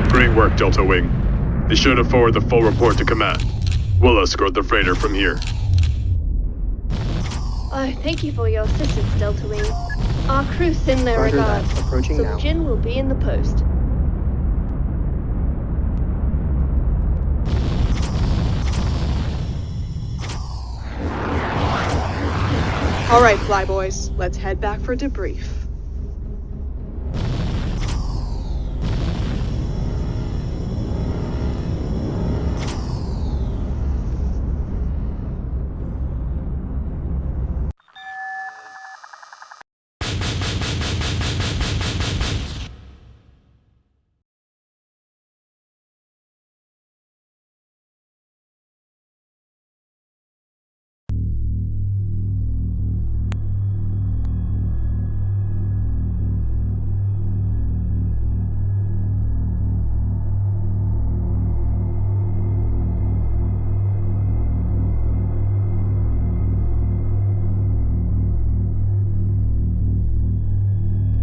Great work, Delta Wing. Be sure to forward the full report to command. We'll escort the freighter from here. Oh, thank you for your assistance, Delta Wing. Our crew send their Roger that. regards. Approaching so now. Jin will be in the post. All right, flyboys, let's head back for debrief.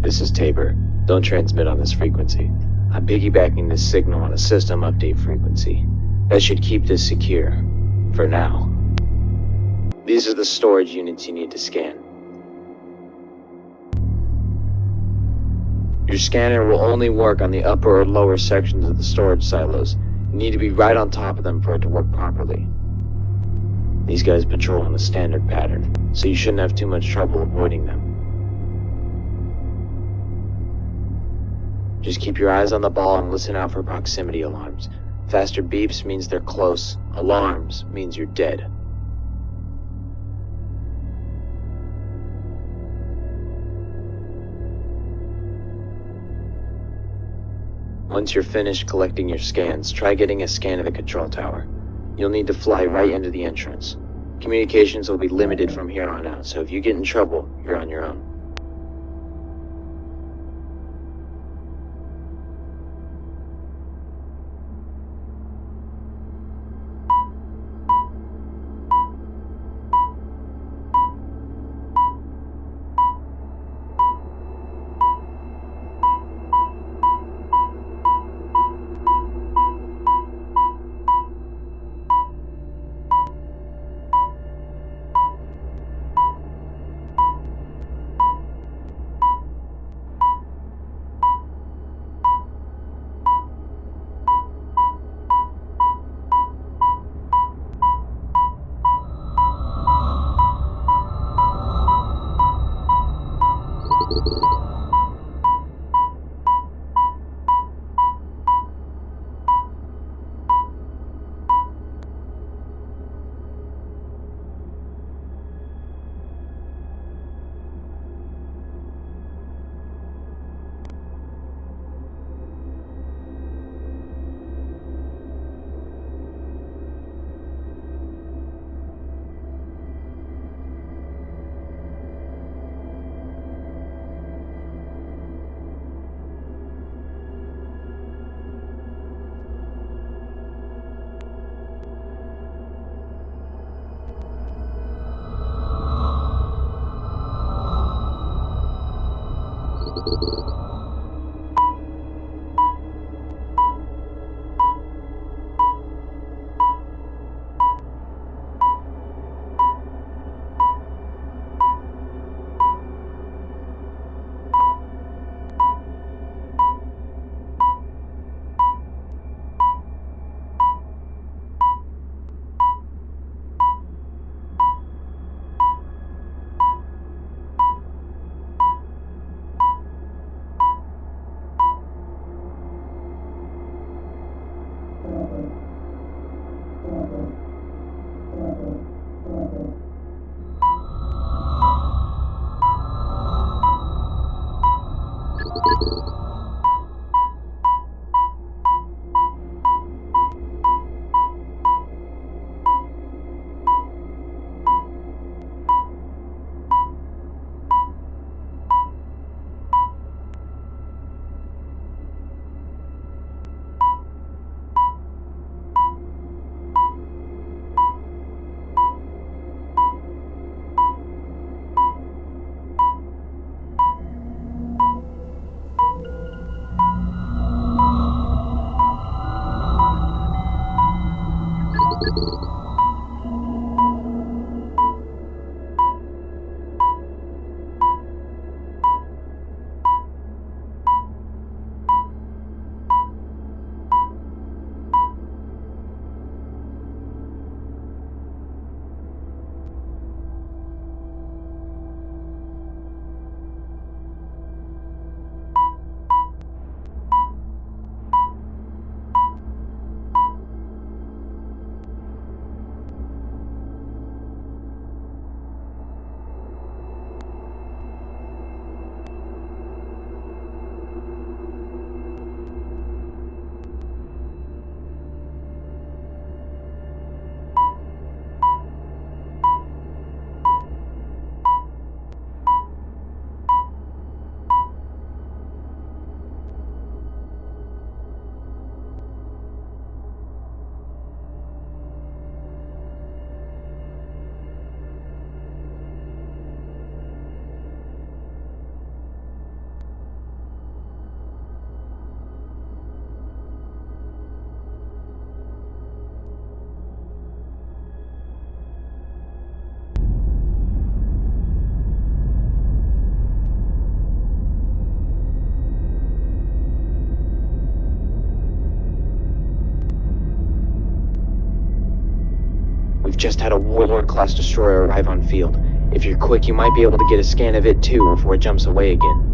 This is Tabor. Don't transmit on this frequency. I'm piggybacking this signal on a system update frequency. That should keep this secure. For now. These are the storage units you need to scan. Your scanner will only work on the upper or lower sections of the storage silos. You need to be right on top of them for it to work properly. These guys patrol on a standard pattern, so you shouldn't have too much trouble avoiding them. Just keep your eyes on the ball and listen out for proximity alarms. Faster beeps means they're close. Alarms means you're dead. Once you're finished collecting your scans, try getting a scan of the control tower. You'll need to fly right into the entrance. Communications will be limited from here on out, so if you get in trouble, you're on your own. just had a Warlord-class destroyer arrive on field. If you're quick, you might be able to get a scan of it too before it jumps away again.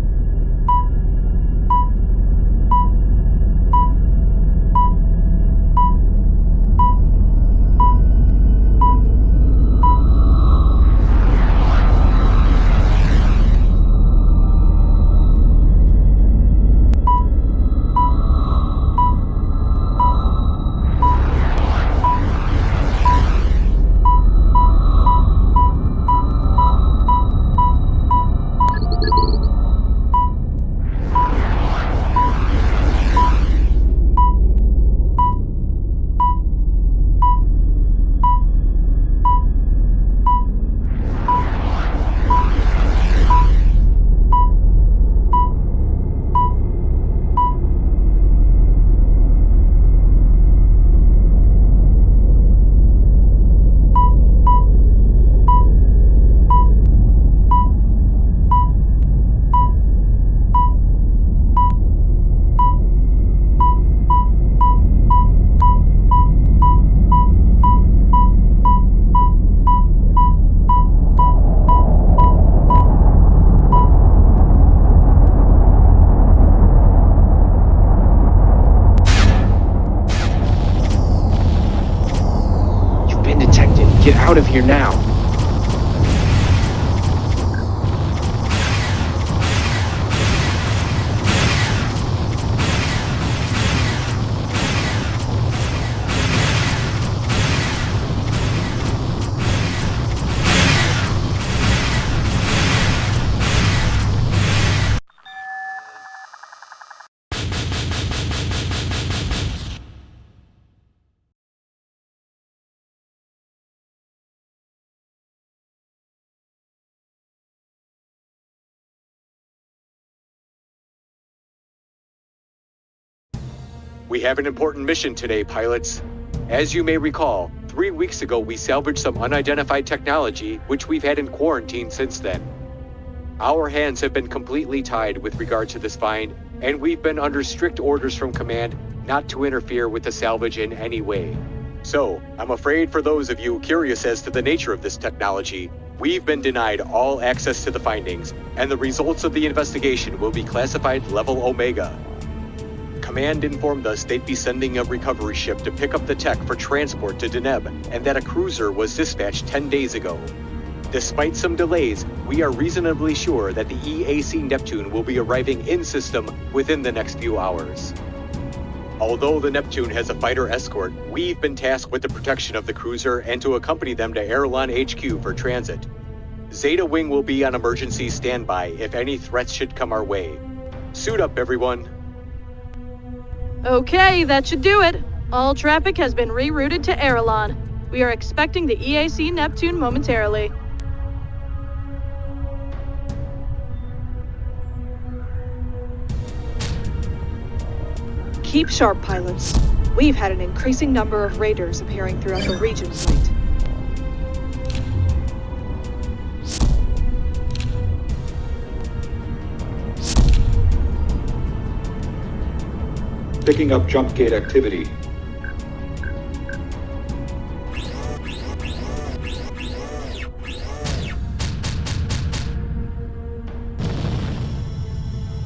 Get out of here now! We have an important mission today, pilots. As you may recall, 3 weeks ago we salvaged some unidentified technology, which we've had in quarantine since then. Our hands have been completely tied with regard to this find, and we've been under strict orders from command not to interfere with the salvage in any way. So, I'm afraid for those of you curious as to the nature of this technology, we've been denied all access to the findings, and the results of the investigation will be classified Level Omega. Command informed us they'd be sending a recovery ship to pick up the tech for transport to Deneb, and that a cruiser was dispatched 10 days ago. Despite some delays, we are reasonably sure that the EAC Neptune will be arriving in system within the next few hours. Although the Neptune has a fighter escort, we've been tasked with the protection of the cruiser and to accompany them to Airlon HQ for transit. Zeta Wing will be on emergency standby if any threats should come our way. Suit up, everyone. Okay, that should do it. All traffic has been rerouted to Airlon. We are expecting the EAC Neptune momentarily. Keep sharp, pilots. We've had an increasing number of raiders appearing throughout the region of late. Picking up jump gate activity.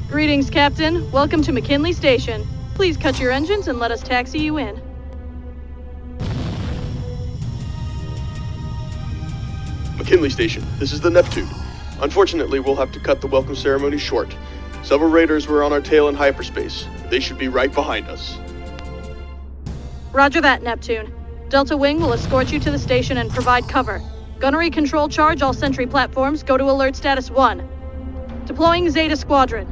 Greetings, Captain. Welcome to McKinley Station. Please cut your engines and let us taxi you in. McKinley Station, this is the Neptune. Unfortunately, we'll have to cut the welcome ceremony short. Several raiders were on our tail in hyperspace. They should be right behind us. Roger that, Neptune. Delta Wing will escort you to the station and provide cover. Gunnery control charge all sentry platforms. Go to alert status 1. Deploying Zeta Squadron.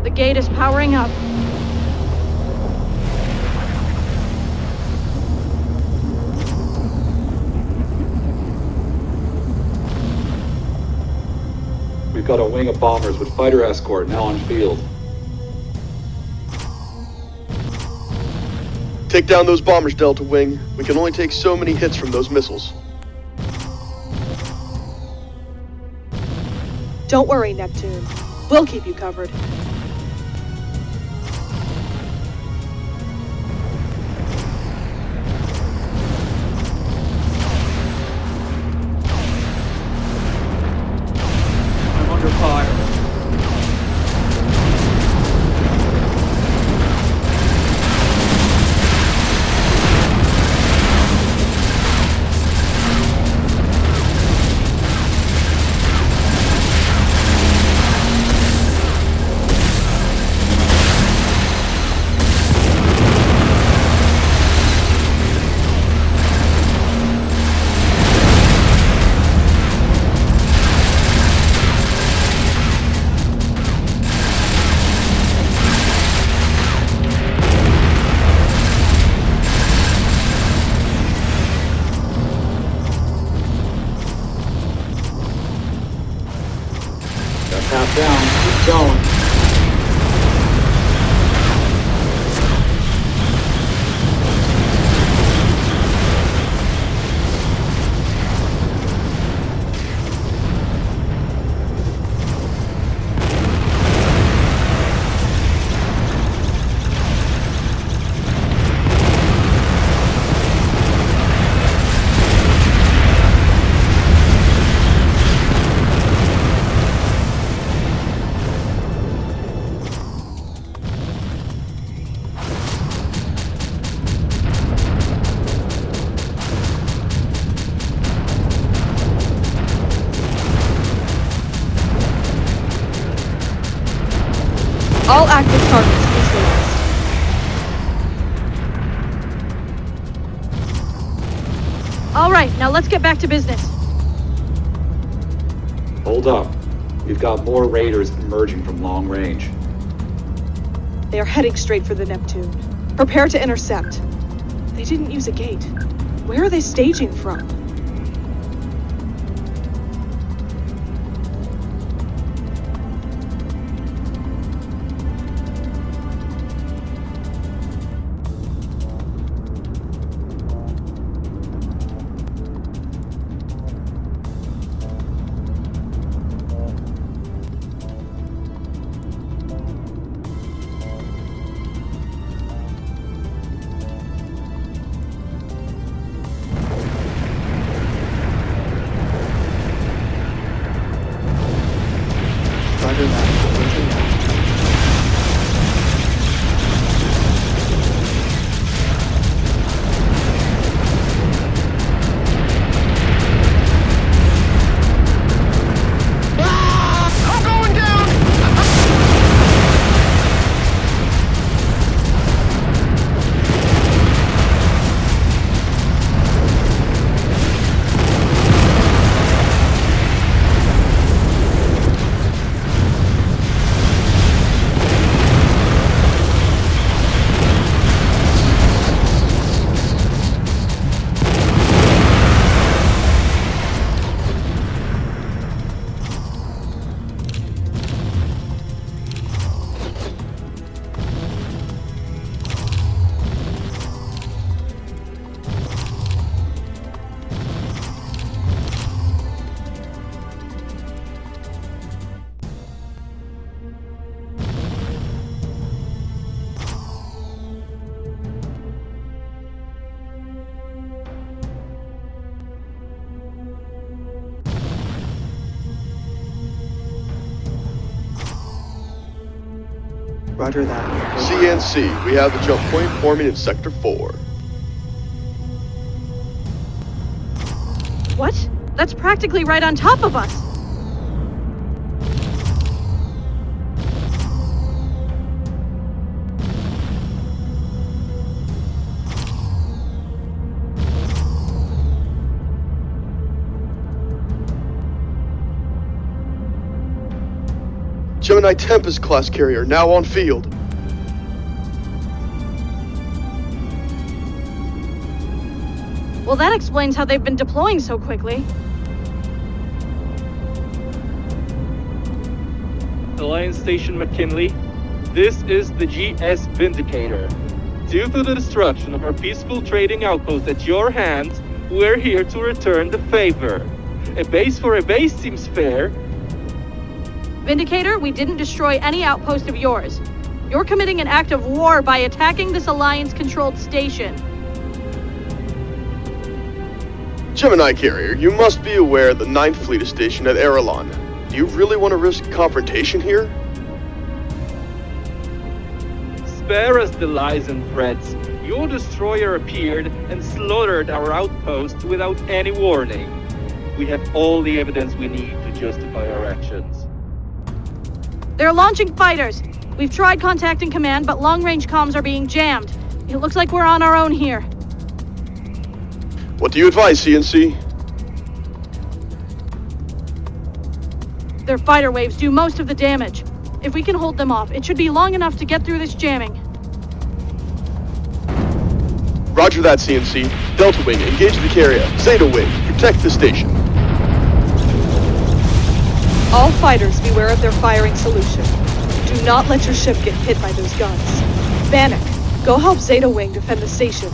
The gate is powering up. We've got a wing of bombers with fighter escort now on field. Take down those bombers, Delta Wing. We can only take so many hits from those missiles. Don't worry, Neptune. We'll keep you covered. I'm under fire. Half down. Keep going. All active targets neutralized. All right, now let's get back to business. Hold up. We've got more raiders emerging from long range. They are heading straight for the Neptune. Prepare to intercept. They didn't use a gate. Where are they staging from? Roger that. Roger that. Roger that. CNC, we have the jump point forming in Sector 4. What? That's practically right on top of us. Gemini Tempest class carrier now on field. Well, that explains how they've been deploying so quickly. Alliance Station McKinley. This is the GS Vindicator. Due to the destruction of our peaceful trading outpost at your hands, we're here to return the favor. A base for a base seems fair. Vindicator, we didn't destroy any outpost of yours. You're committing an act of war by attacking this Alliance-controlled station. Gemini Carrier, you must be aware the 9th Fleet is stationed at Erelon. Do you really want to risk confrontation here? Spare us the lies and threats. Your destroyer appeared and slaughtered our outpost without any warning. We have all the evidence we need to justify our actions. They're launching fighters. We've tried contacting command, but long-range comms are being jammed. It looks like we're on our own here. What do you advise, CNC? Their fighter waves do most of the damage. If we can hold them off, it should be long enough to get through this jamming. Roger that, CNC. Delta Wing, engage the carrier. Zeta Wing, protect the station. All fighters, beware of their firing solution. Do not let your ship get hit by those guns. Bannock, go help Zeta Wing defend the station.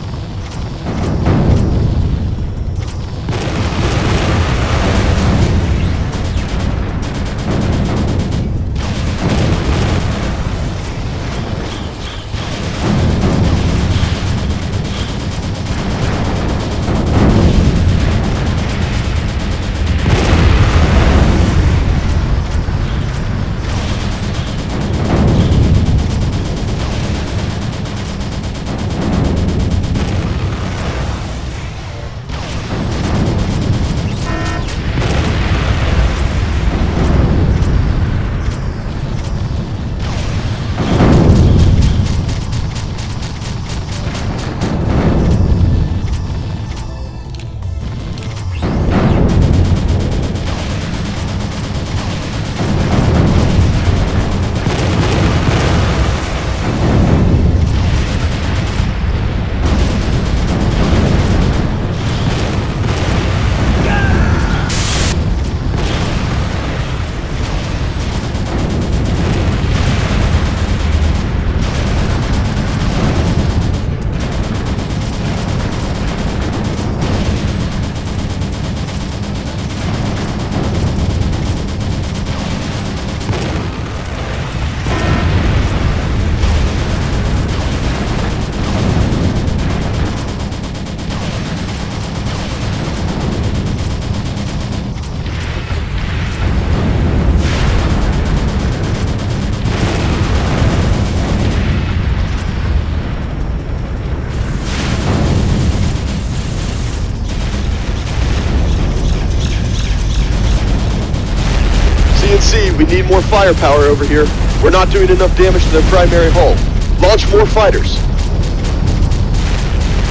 We need more firepower over here. We're not doing enough damage to their primary hull. Launch more fighters.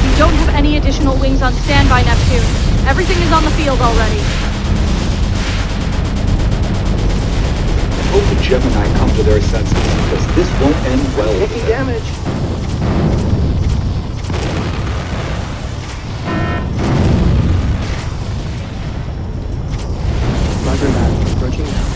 We don't have any additional wings on standby, Neptune. Everything is on the field already. Hope the Gemini come to their senses, because this won't end well. Taking damage. Roger that. Approaching now.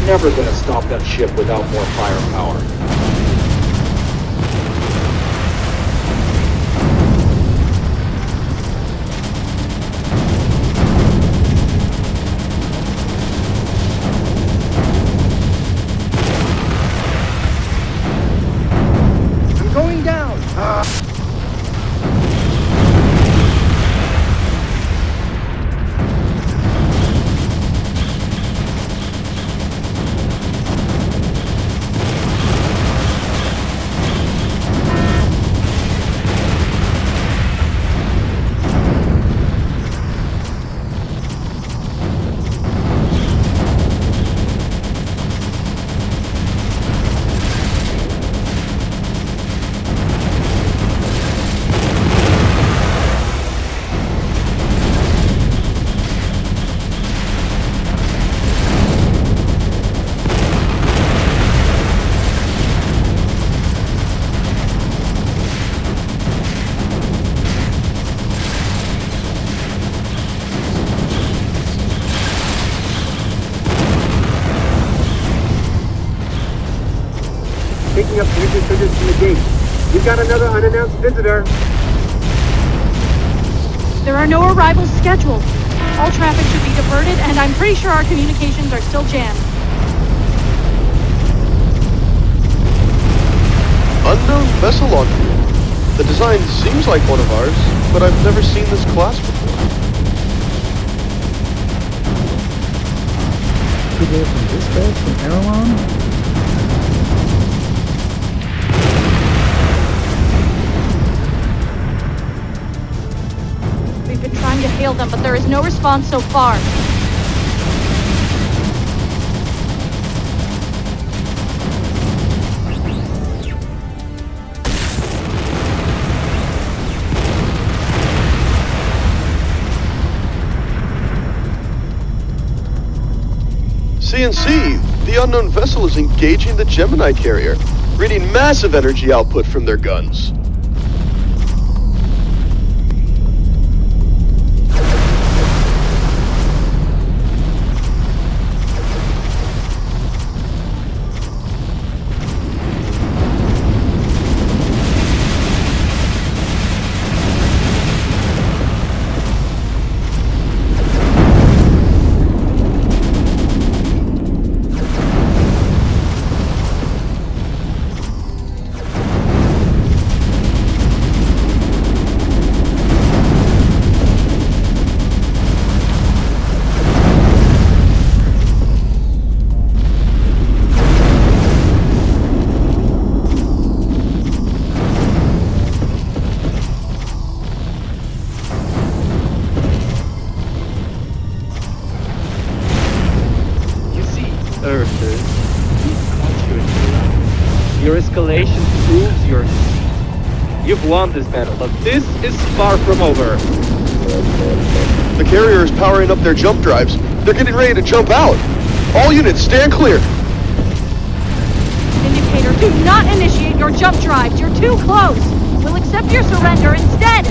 Never gonna stop that ship without more firepower. I'm going down. passengers from the gate. We've got another unannounced visitor. There are no arrivals scheduled. All traffic should be diverted, and I'm pretty sure our communications are still jammed. Unknown vessel on board. The design seems like one of ours, but I've never seen this class before. Could they have been dispatched from Airlon? We've been trying to hail them, but there is no response so far. CNC, the unknown vessel is engaging the Gemini carrier, reading massive energy output from their guns. Your escalation proves your defeat. You've won this battle, but this is far from over. The carrier is powering up their jump drives. They're getting ready to jump out. All units, stand clear. Indicator, do not initiate your jump drives. You're too close. We'll accept your surrender instead.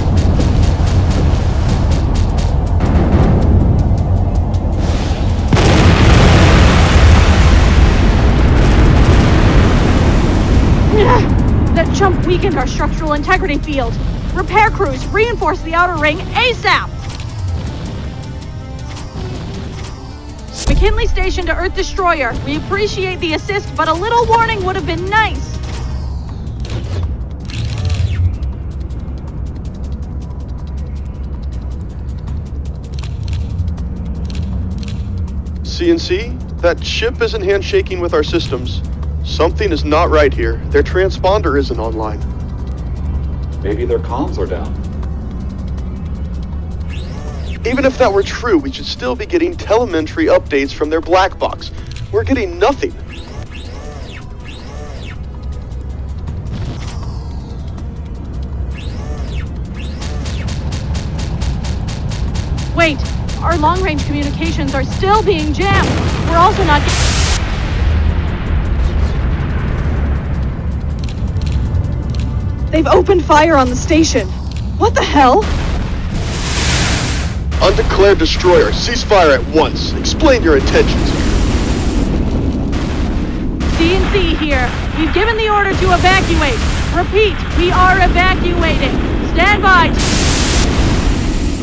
That jump weakened our structural integrity field. Repair crews, reinforce the outer ring ASAP! McKinley Station to Earth Destroyer. We appreciate the assist, but a little warning would have been nice. CNC, that ship isn't handshaking with our systems. Something is not right here. Their transponder isn't online. Maybe their comms are down. Even if that were true, we should still be getting telemetry updates from their black box. We're getting nothing. Wait, our long-range communications are still being jammed. We're also not... They've opened fire on the station. What the hell? Undeclared destroyer, cease fire at once. Explain your intentions. CNC here. We've given the order to evacuate. Repeat, we are evacuating. Stand by.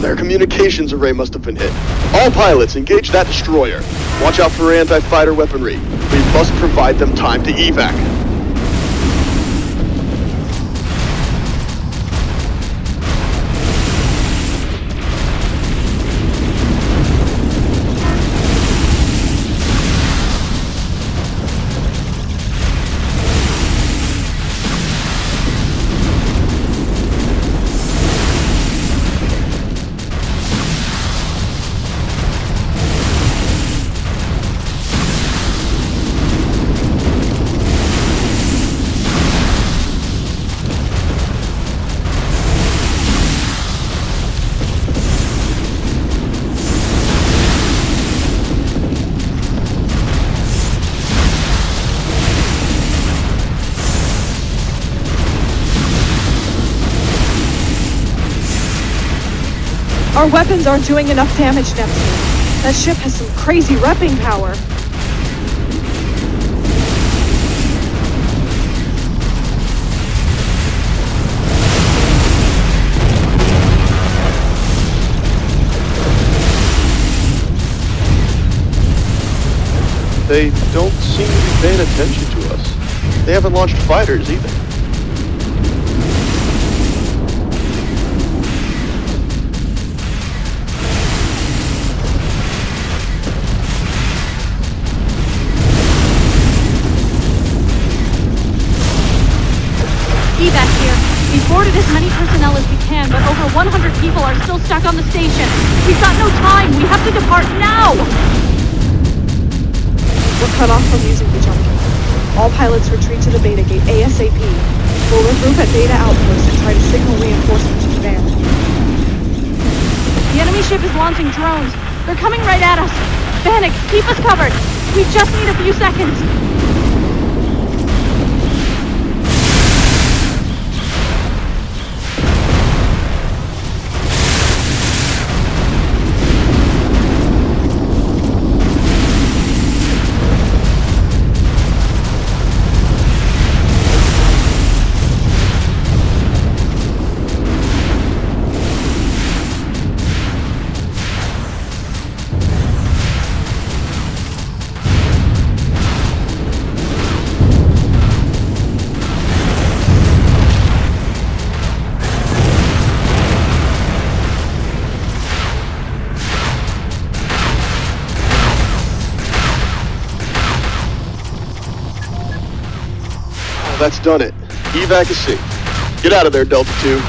Their communications array must have been hit. All pilots, engage that destroyer. Watch out for anti-fighter weaponry. We must provide them time to evac. Our weapons aren't doing enough damage, Neptune. That ship has some crazy repping power. seem to be paying attention to us. They haven't launched fighters either. Evac here. We've boarded as many personnel as we can, but over 100 people are still stuck on the station. We've got no time. We have to depart now. We're cut off from using the jump gate. All pilots retreat to the Beta Gate ASAP. We'll regroup at Beta Outpost and try to signal reinforcements to Van. The enemy ship is launching drones. They're coming right at us. Vanek, keep us covered. We just need a few seconds. That's done it. Evac is safe. Get out of there, Delta 2.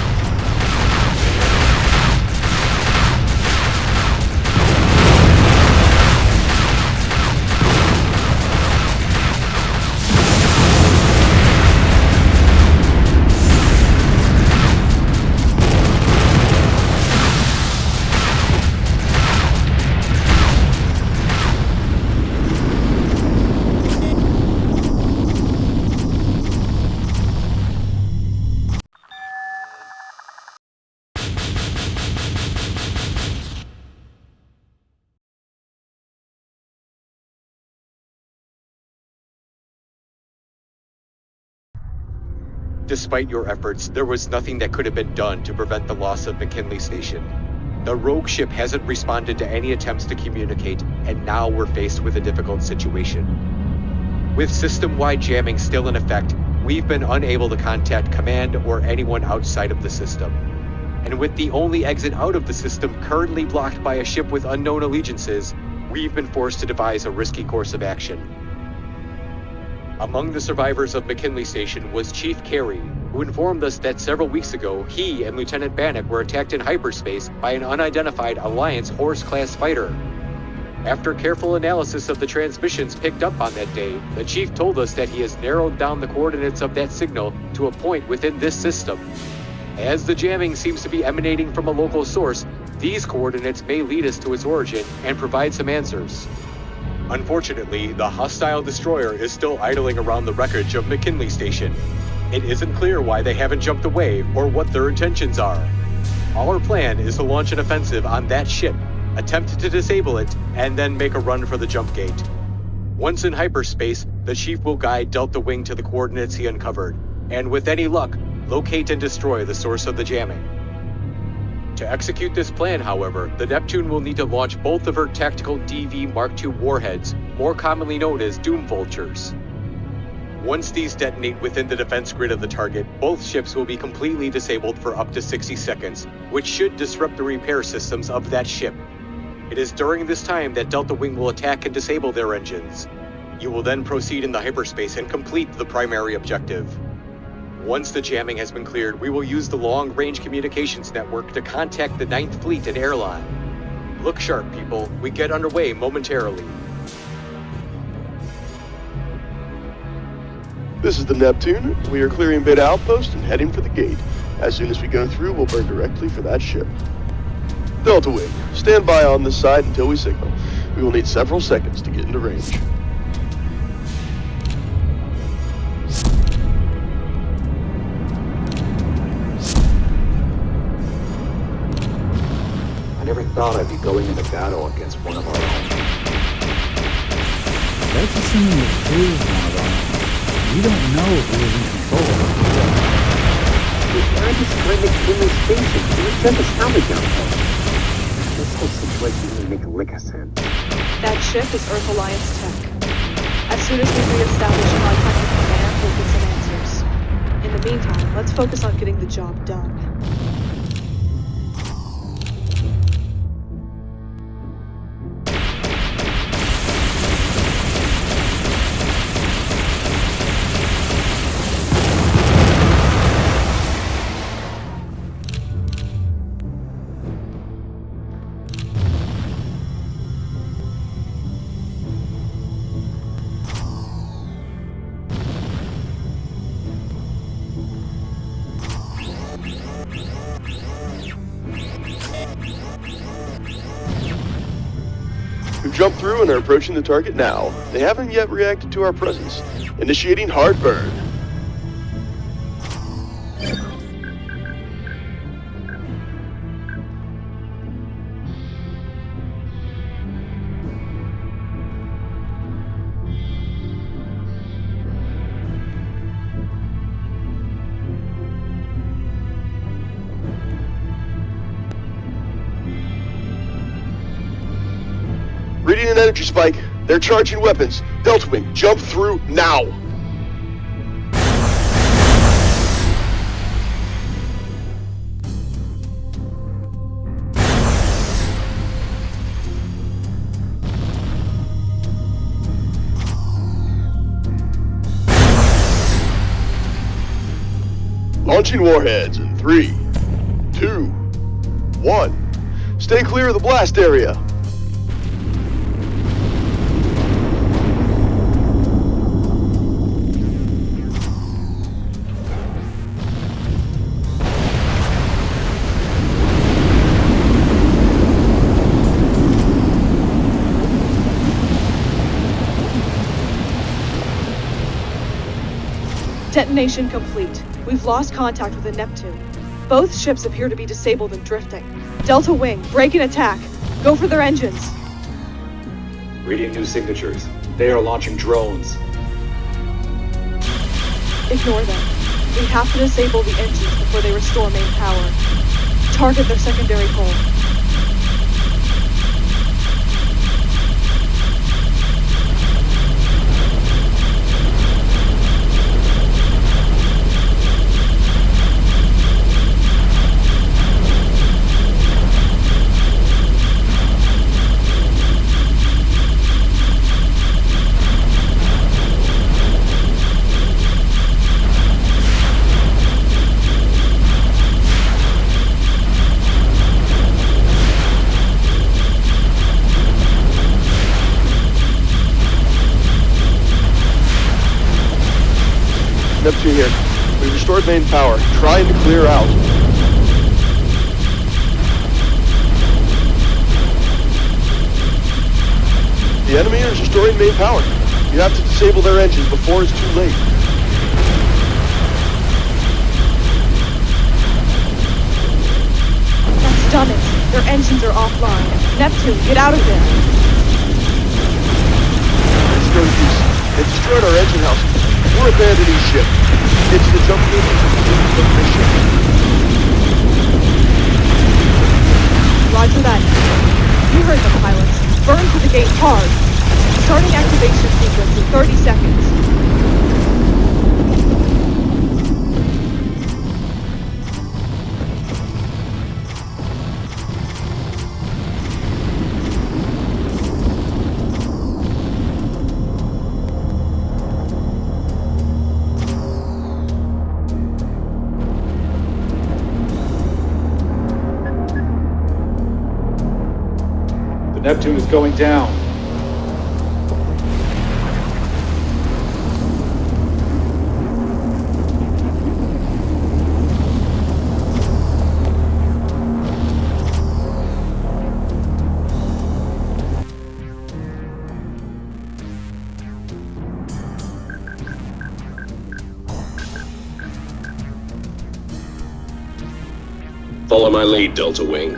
Despite your efforts, there was nothing that could have been done to prevent the loss of McKinley Station. The rogue ship hasn't responded to any attempts to communicate, and now we're faced with a difficult situation. With system-wide jamming still in effect, we've been unable to contact command or anyone outside of the system. And with the only exit out of the system currently blocked by a ship with unknown allegiances, we've been forced to devise a risky course of action. Among the survivors of McKinley Station was Chief Carey, who informed us that several weeks ago he and Lieutenant Bannock were attacked in hyperspace by an unidentified Alliance Horse-class fighter. After careful analysis of the transmissions picked up on that day, the Chief told us that he has narrowed down the coordinates of that signal to a point within this system. As the jamming seems to be emanating from a local source, these coordinates may lead us to its origin and provide some answers. Unfortunately, the hostile destroyer is still idling around the wreckage of McKinley Station. It isn't clear why they haven't jumped away or what their intentions are. Our plan is to launch an offensive on that ship, attempt to disable it, and then make a run for the jump gate. Once in hyperspace, the Chief will guide Delta Wing to the coordinates he uncovered, and with any luck, locate and destroy the source of the jamming. To execute this plan, however, the Neptune will need to launch both of her tactical DV Mark II warheads, more commonly known as Doom Vultures. Once these detonate within the defense grid of the target, both ships will be completely disabled for up to 60 seconds, which should disrupt the repair systems of that ship. It is during this time that Delta Wing will attack and disable their engines. You will then proceed into hyperspace and complete the primary objective. Once the jamming has been cleared, we will use the long-range communications network to contact the 9th Fleet and airline. Look sharp, people. We get underway momentarily. This is the Neptune. We are clearing Beta Outpost and heading for the gate. As soon as we go through, we'll burn directly for that ship. Delta Wing, stand by on this side until we signal. We will need several seconds to get into range. I never thought I'd be going into battle against one of our own. That's assuming it is one of our own. We don't know if he was in control of it. We tried to destroy McKinley Station. He was sent a salvage outpost. This whole situation doesn't make a lick of sense. That ship is Earth Alliance tech. As soon as we reestablish contact with command, we'll get some answers. In the meantime, let's focus on getting the job done. We've jumped through and are approaching the target now. They haven't yet reacted to our presence. Initiating hard burn. Reading an energy spike. They're charging weapons. Delta Wing, jump through now. Launching warheads in 3, 2, 1. Stay clear of the blast area. Detonation complete. We've lost contact with the Neptune. Both ships appear to be disabled and drifting. Delta Wing, break and attack. Go for their engines. Reading new signatures. They are launching drones. Ignore them. We have to disable the engines before they restore main power. Target their secondary hull. Neptune here. We've restored main power. Trying to clear out. The enemy is restoring main power. You have to disable their engines before it's too late. That's done it. Their engines are offline. Neptune, get out of there. It's no use. They destroyed our engine house. We're abandoning ship. It's the jump in of the ship. Roger that. You heard them, pilots. Burn to the gate hard. Starting activation sequence in 30 seconds. Neptune is going down. Follow my lead, Delta Wing.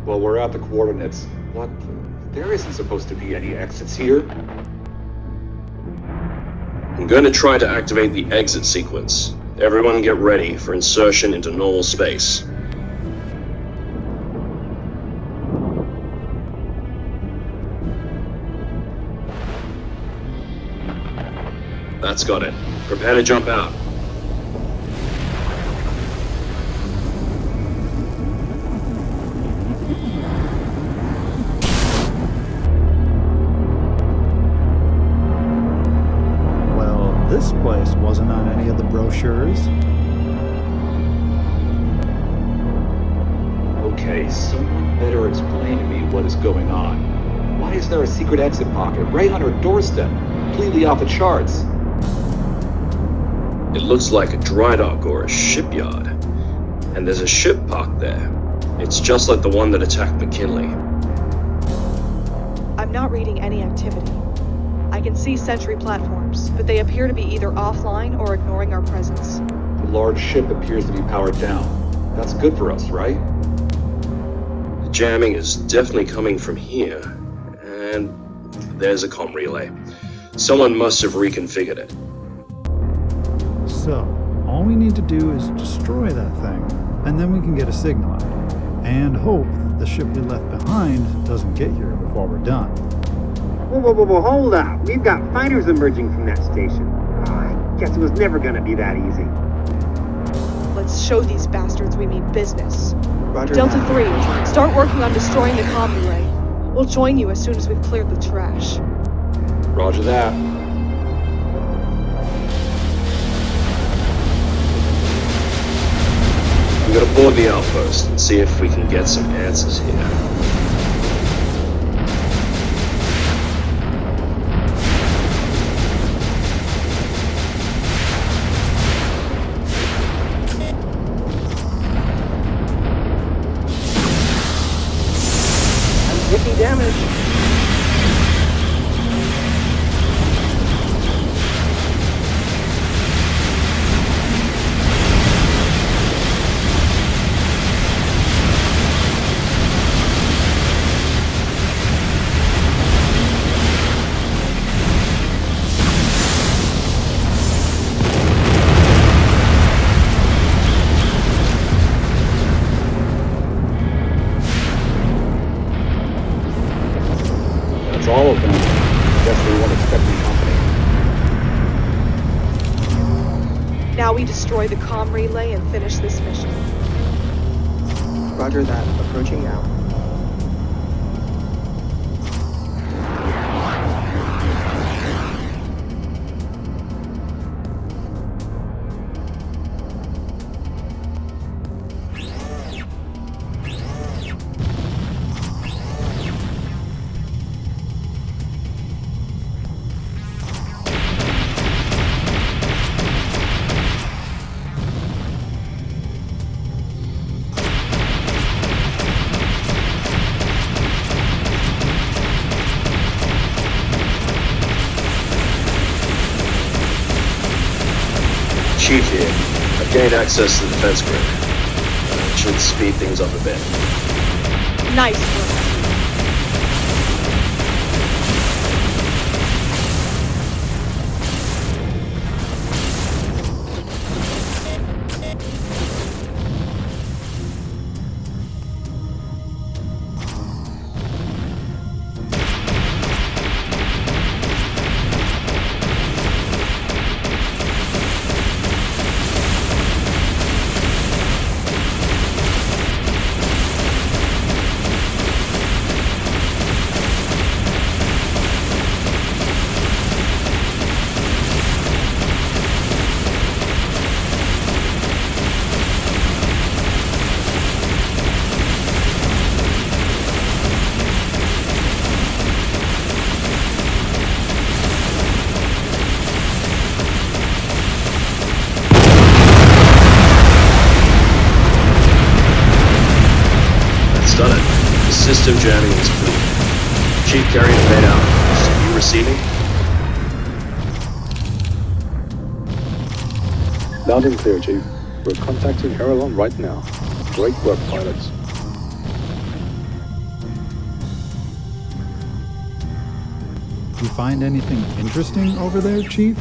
Well, we're at the coordinates. What? There isn't supposed to be any exits here. I'm going to try to activate the exit sequence. Everyone get ready for insertion into normal space. That's got it. Prepare to jump out. This place wasn't on any of the brochures. Okay, someone better explain to me what is going on. Why is there a secret exit pocket right on our doorstep, completely off the charts? It looks like a dry dock or a shipyard. And there's a ship parked there. It's just like the one that attacked McKinley. I'm not reading any activity. I can see sentry platforms, but they appear to be either offline or ignoring our presence. The large ship appears to be powered down. That's good for us, right? The jamming is definitely coming from here. And there's a comm relay. Someone must have reconfigured it. So, all we need to do is destroy that thing, and then we can get a signal out. And hope that the ship we left behind doesn't get here before we're done. Whoa, hold up. We've got fighters emerging from that station. Oh, I guess it was never gonna be that easy. Let's show these bastards we mean business. Roger Delta that. 3, start working on destroying the comm relay. We'll join you as soon as we've cleared the trash. Roger that. I'm gonna board the outpost and see if we can get some answers here. Taking damage. All of them. Guess we weren't expecting company. Now we destroy the comm relay and finish this mission. Roger that. Approaching now. Chief here. I've gained access to the defense grid. It should speed things up a bit. Nice work. System jamming is clear. Chief carrying a bed out. You receiving? Loud and clear, Chief. We're contacting Aerolon right now. Great work, pilots. You find anything interesting over there, Chief?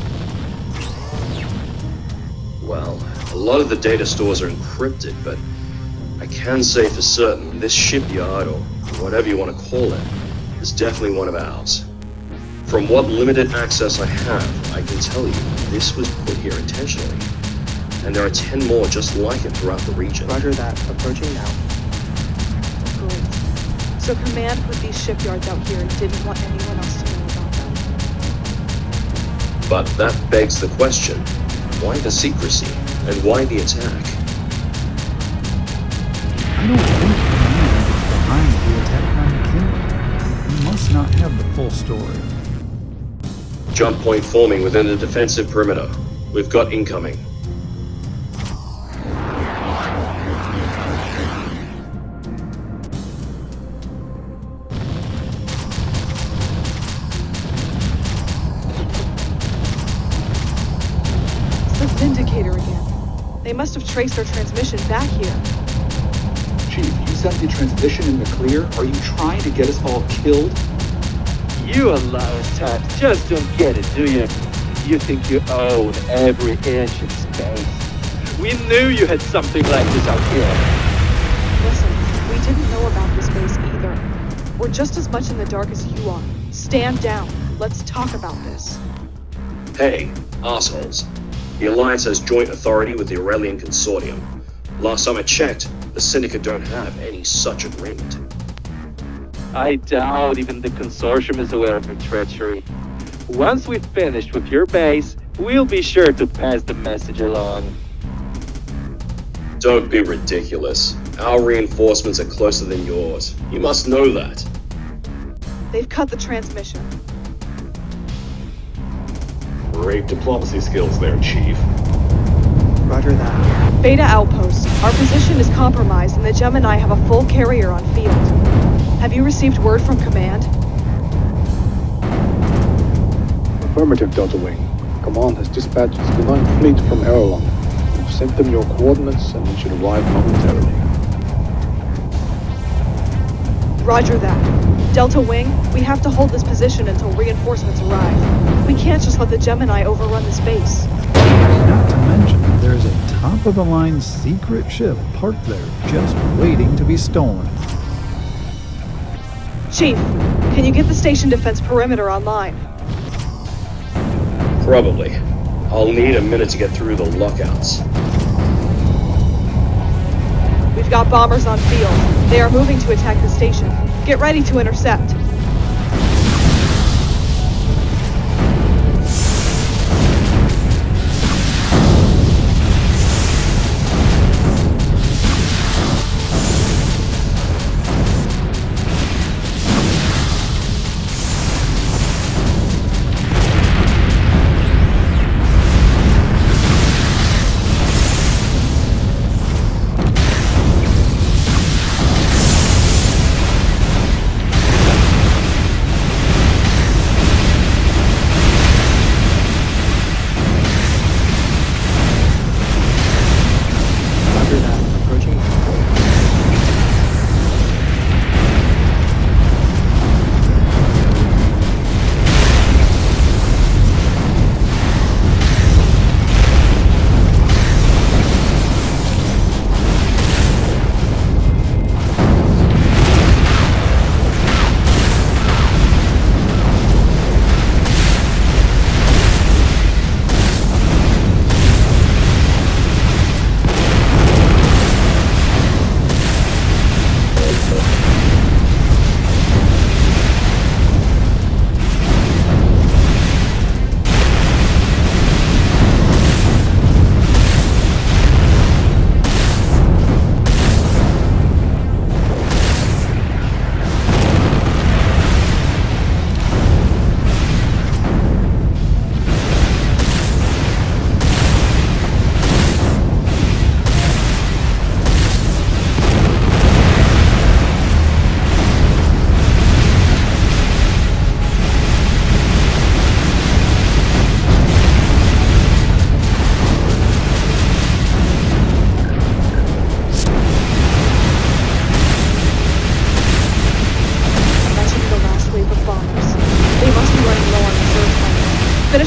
Well, a lot of the data stores are encrypted, but I can say for certain this shipyard, or whatever you want to call it, is definitely one of ours. From what limited access I have, I can tell you this was put here intentionally. And there are 10 more just like it throughout the region. Roger that. Approaching now. Great. So Command put these shipyards out here and didn't want anyone else to know about them. But that begs the question, why the secrecy? And why the attack? I don't think Command is behind the attack on the kingdom. He must not have the full story. Jump point forming within the defensive perimeter. We've got incoming. Vindicator again. They must have traced their transmission back here. Chief, you sent the transmission in the clear? Are you trying to get us all killed? You Alliance types just don't get it, do you? You think you own every inch of space. We knew you had something like this out here. Listen, we didn't know about this base either. We're just as much in the dark as you are. Stand down. Let's talk about this. Hey, assholes. The Alliance has joint authority with the Aurelian Consortium. Last time I checked, the Syndicate don't have any such agreement. I doubt even the Consortium is aware of your treachery. Once we've finished with your base, we'll be sure to pass the message along. Don't be ridiculous. Our reinforcements are closer than yours. You must know that. They've cut the transmission. Great diplomacy skills there, Chief. Roger that. Beta Outpost. Our position is compromised and the Gemini have a full carrier on field. Have you received word from Command? Affirmative, Delta Wing. Command has dispatched the 9th Fleet from Aerolon. We've sent them your coordinates and they should arrive momentarily. Roger that. Delta Wing, we have to hold this position until reinforcements arrive. We can't just let the Gemini overrun this base. Not to mention, there's a top-of-the-line secret ship parked there, just waiting to be stolen. Chief, can you get the station defense perimeter online? Probably. I'll need a minute to get through the lockouts. We've got bombers on field. They are moving to attack the station. Get ready to intercept.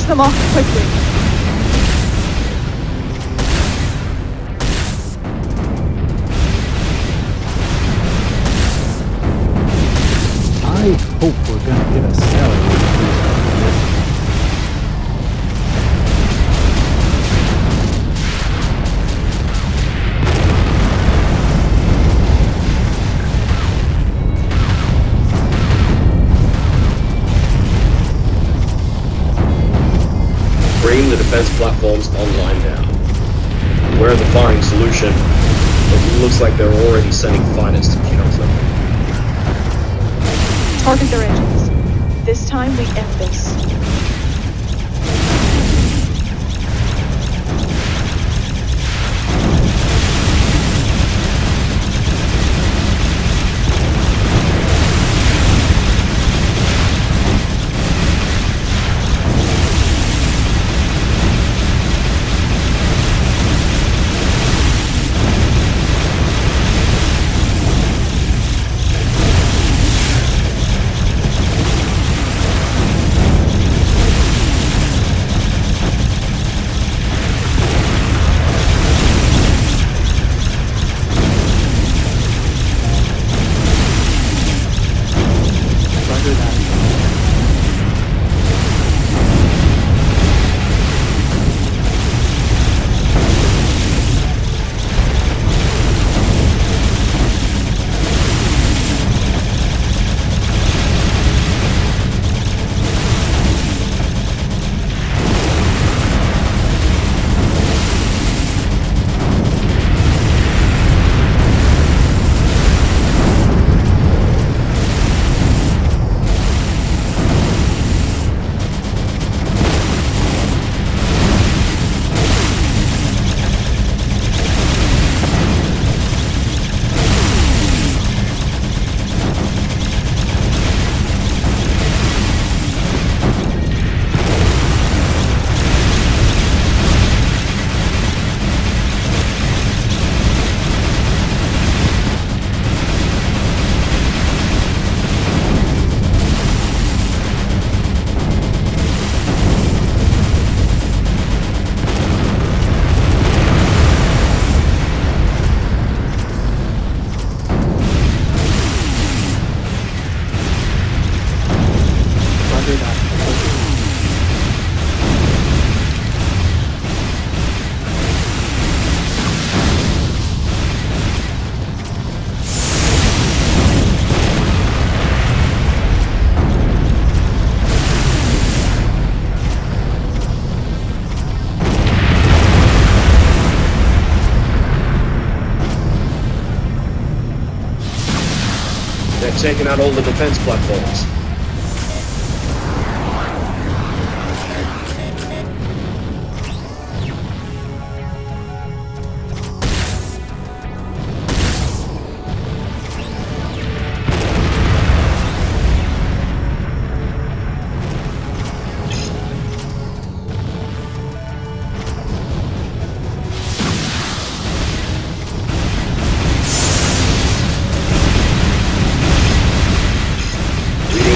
them off quickly. I hope we're gonna get a salary increase from this. Bring the defense platforms online now. We're the firing solution, but it looks like they're already sending fighters to counter. Target their engines. This time we end this. They're taking out all the defense platforms.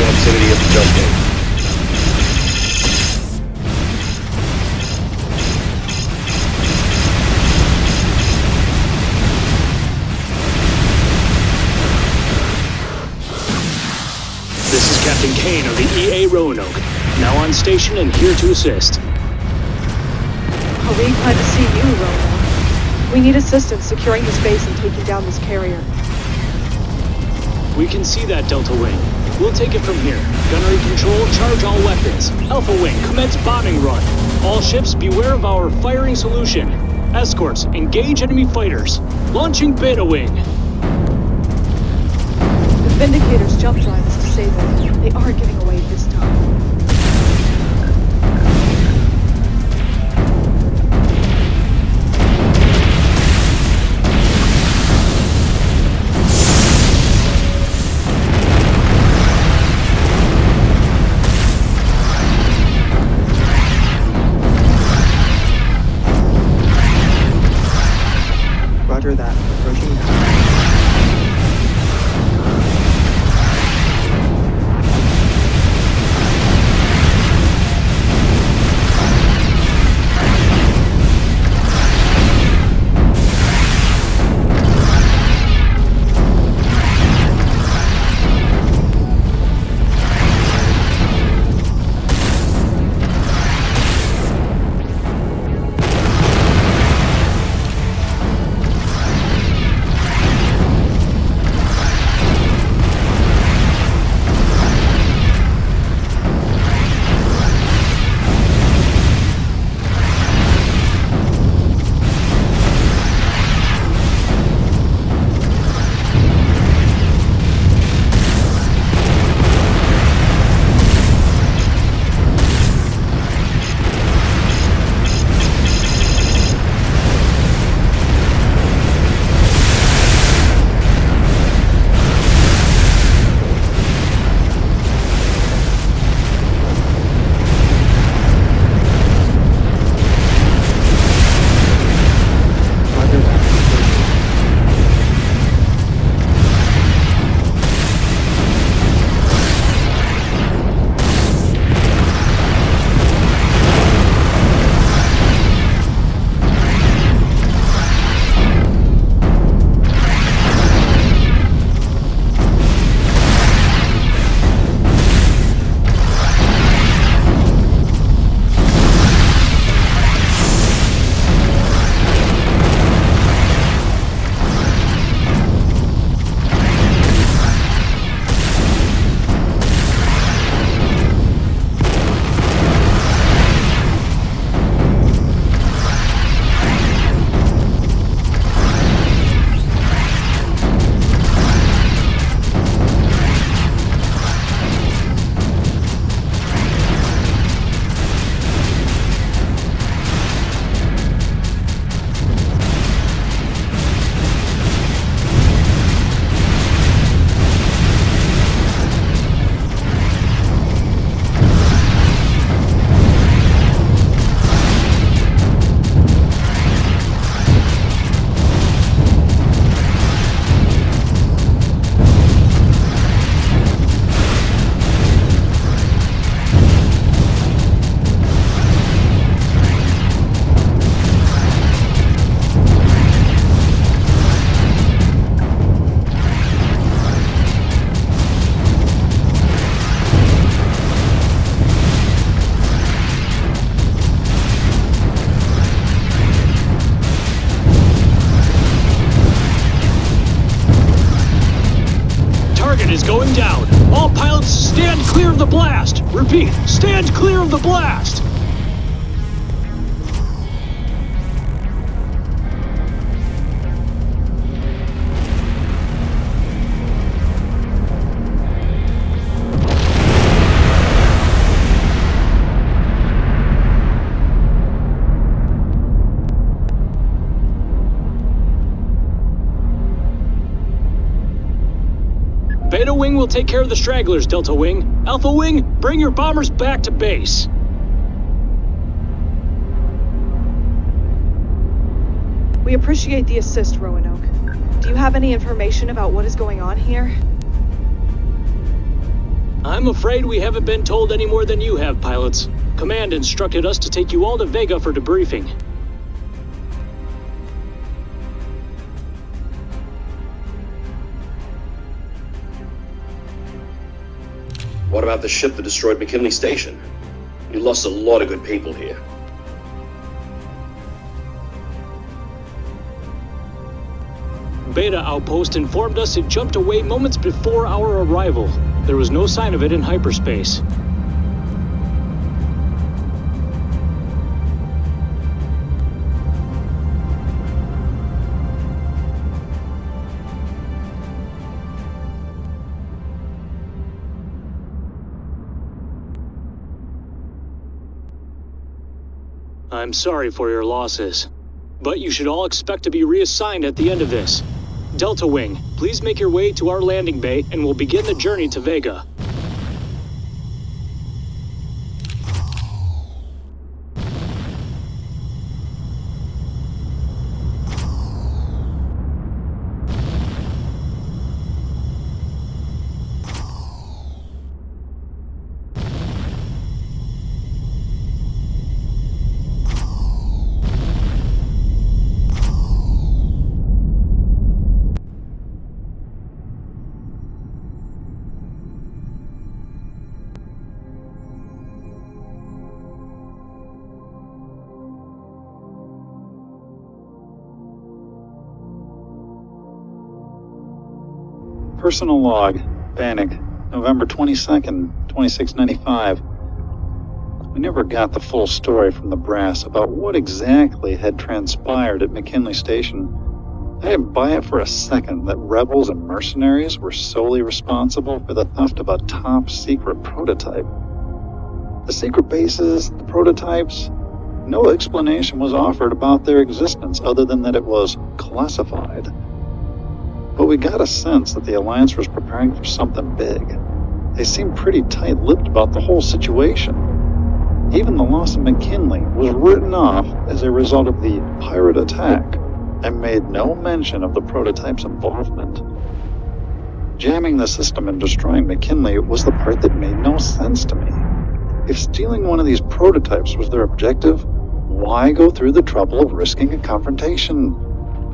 Activity at the jump gate. This is Captain Kane of the EA Roanoke, now on station and here to assist. Hurry, glad to see you, Roanoke. We need assistance securing this base and taking down this carrier. We can see that, Delta Wing. We'll take it from here. Gunnery control, charge all weapons. Alpha Wing, commence bombing run. All ships, beware of our firing solution. Escorts, engage enemy fighters. Launching Beta Wing. The Vindicator's jump drive is disabled. They are giving away this time. Roger that. Approaching now. going down. All pilots stand clear of the blast. Repeat, stand clear of the blast. Beta Wing will take care of the stragglers, Delta Wing. Alpha Wing, bring your bombers back to base. We appreciate the assist, Roanoke. Do you have any information about what is going on here? I'm afraid we haven't been told any more than you have, pilots. Command instructed us to take you all to Vega for debriefing. What about the ship that destroyed McKinley Station? We lost a lot of good people here. Beta Outpost informed us it jumped away moments before our arrival. There was no sign of it in hyperspace. I'm sorry for your losses, but you should all expect to be reassigned at the end of this. Delta Wing, please make your way to our landing bay and we'll begin the journey to Vega. Personal log, Bannock, November 22nd, 2695. We never got the full story from the brass about what exactly had transpired at McKinley Station. I didn't buy it for a second that rebels and mercenaries were solely responsible for the theft of a top-secret prototype. The secret bases, the prototypes, no explanation was offered about their existence other than that it was classified. But we got a sense that the Alliance was preparing for something big. They seemed pretty tight-lipped about the whole situation. Even the loss of McKinley was written off as a result of the pirate attack and made no mention of the prototype's involvement. Jamming the system and destroying McKinley was the part that made no sense to me. If stealing one of these prototypes was their objective, why go through the trouble of risking a confrontation?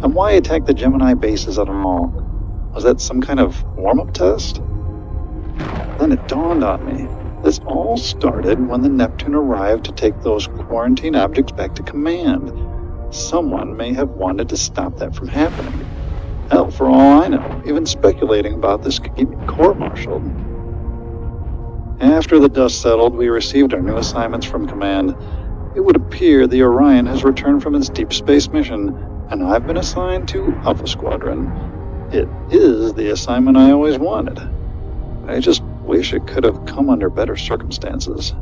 And why attack the Gemini bases at all? Was that some kind of warm-up test? Then it dawned on me. This all started when the Neptune arrived to take those quarantine objects back to command. Someone may have wanted to stop that from happening. Hell, for all I know, even speculating about this could get me court-martialed. After the dust settled, we received our new assignments from command. It would appear the Orion has returned from its deep space mission, and I've been assigned to Alpha Squadron. It is the assignment I always wanted. I just wish it could have come under better circumstances.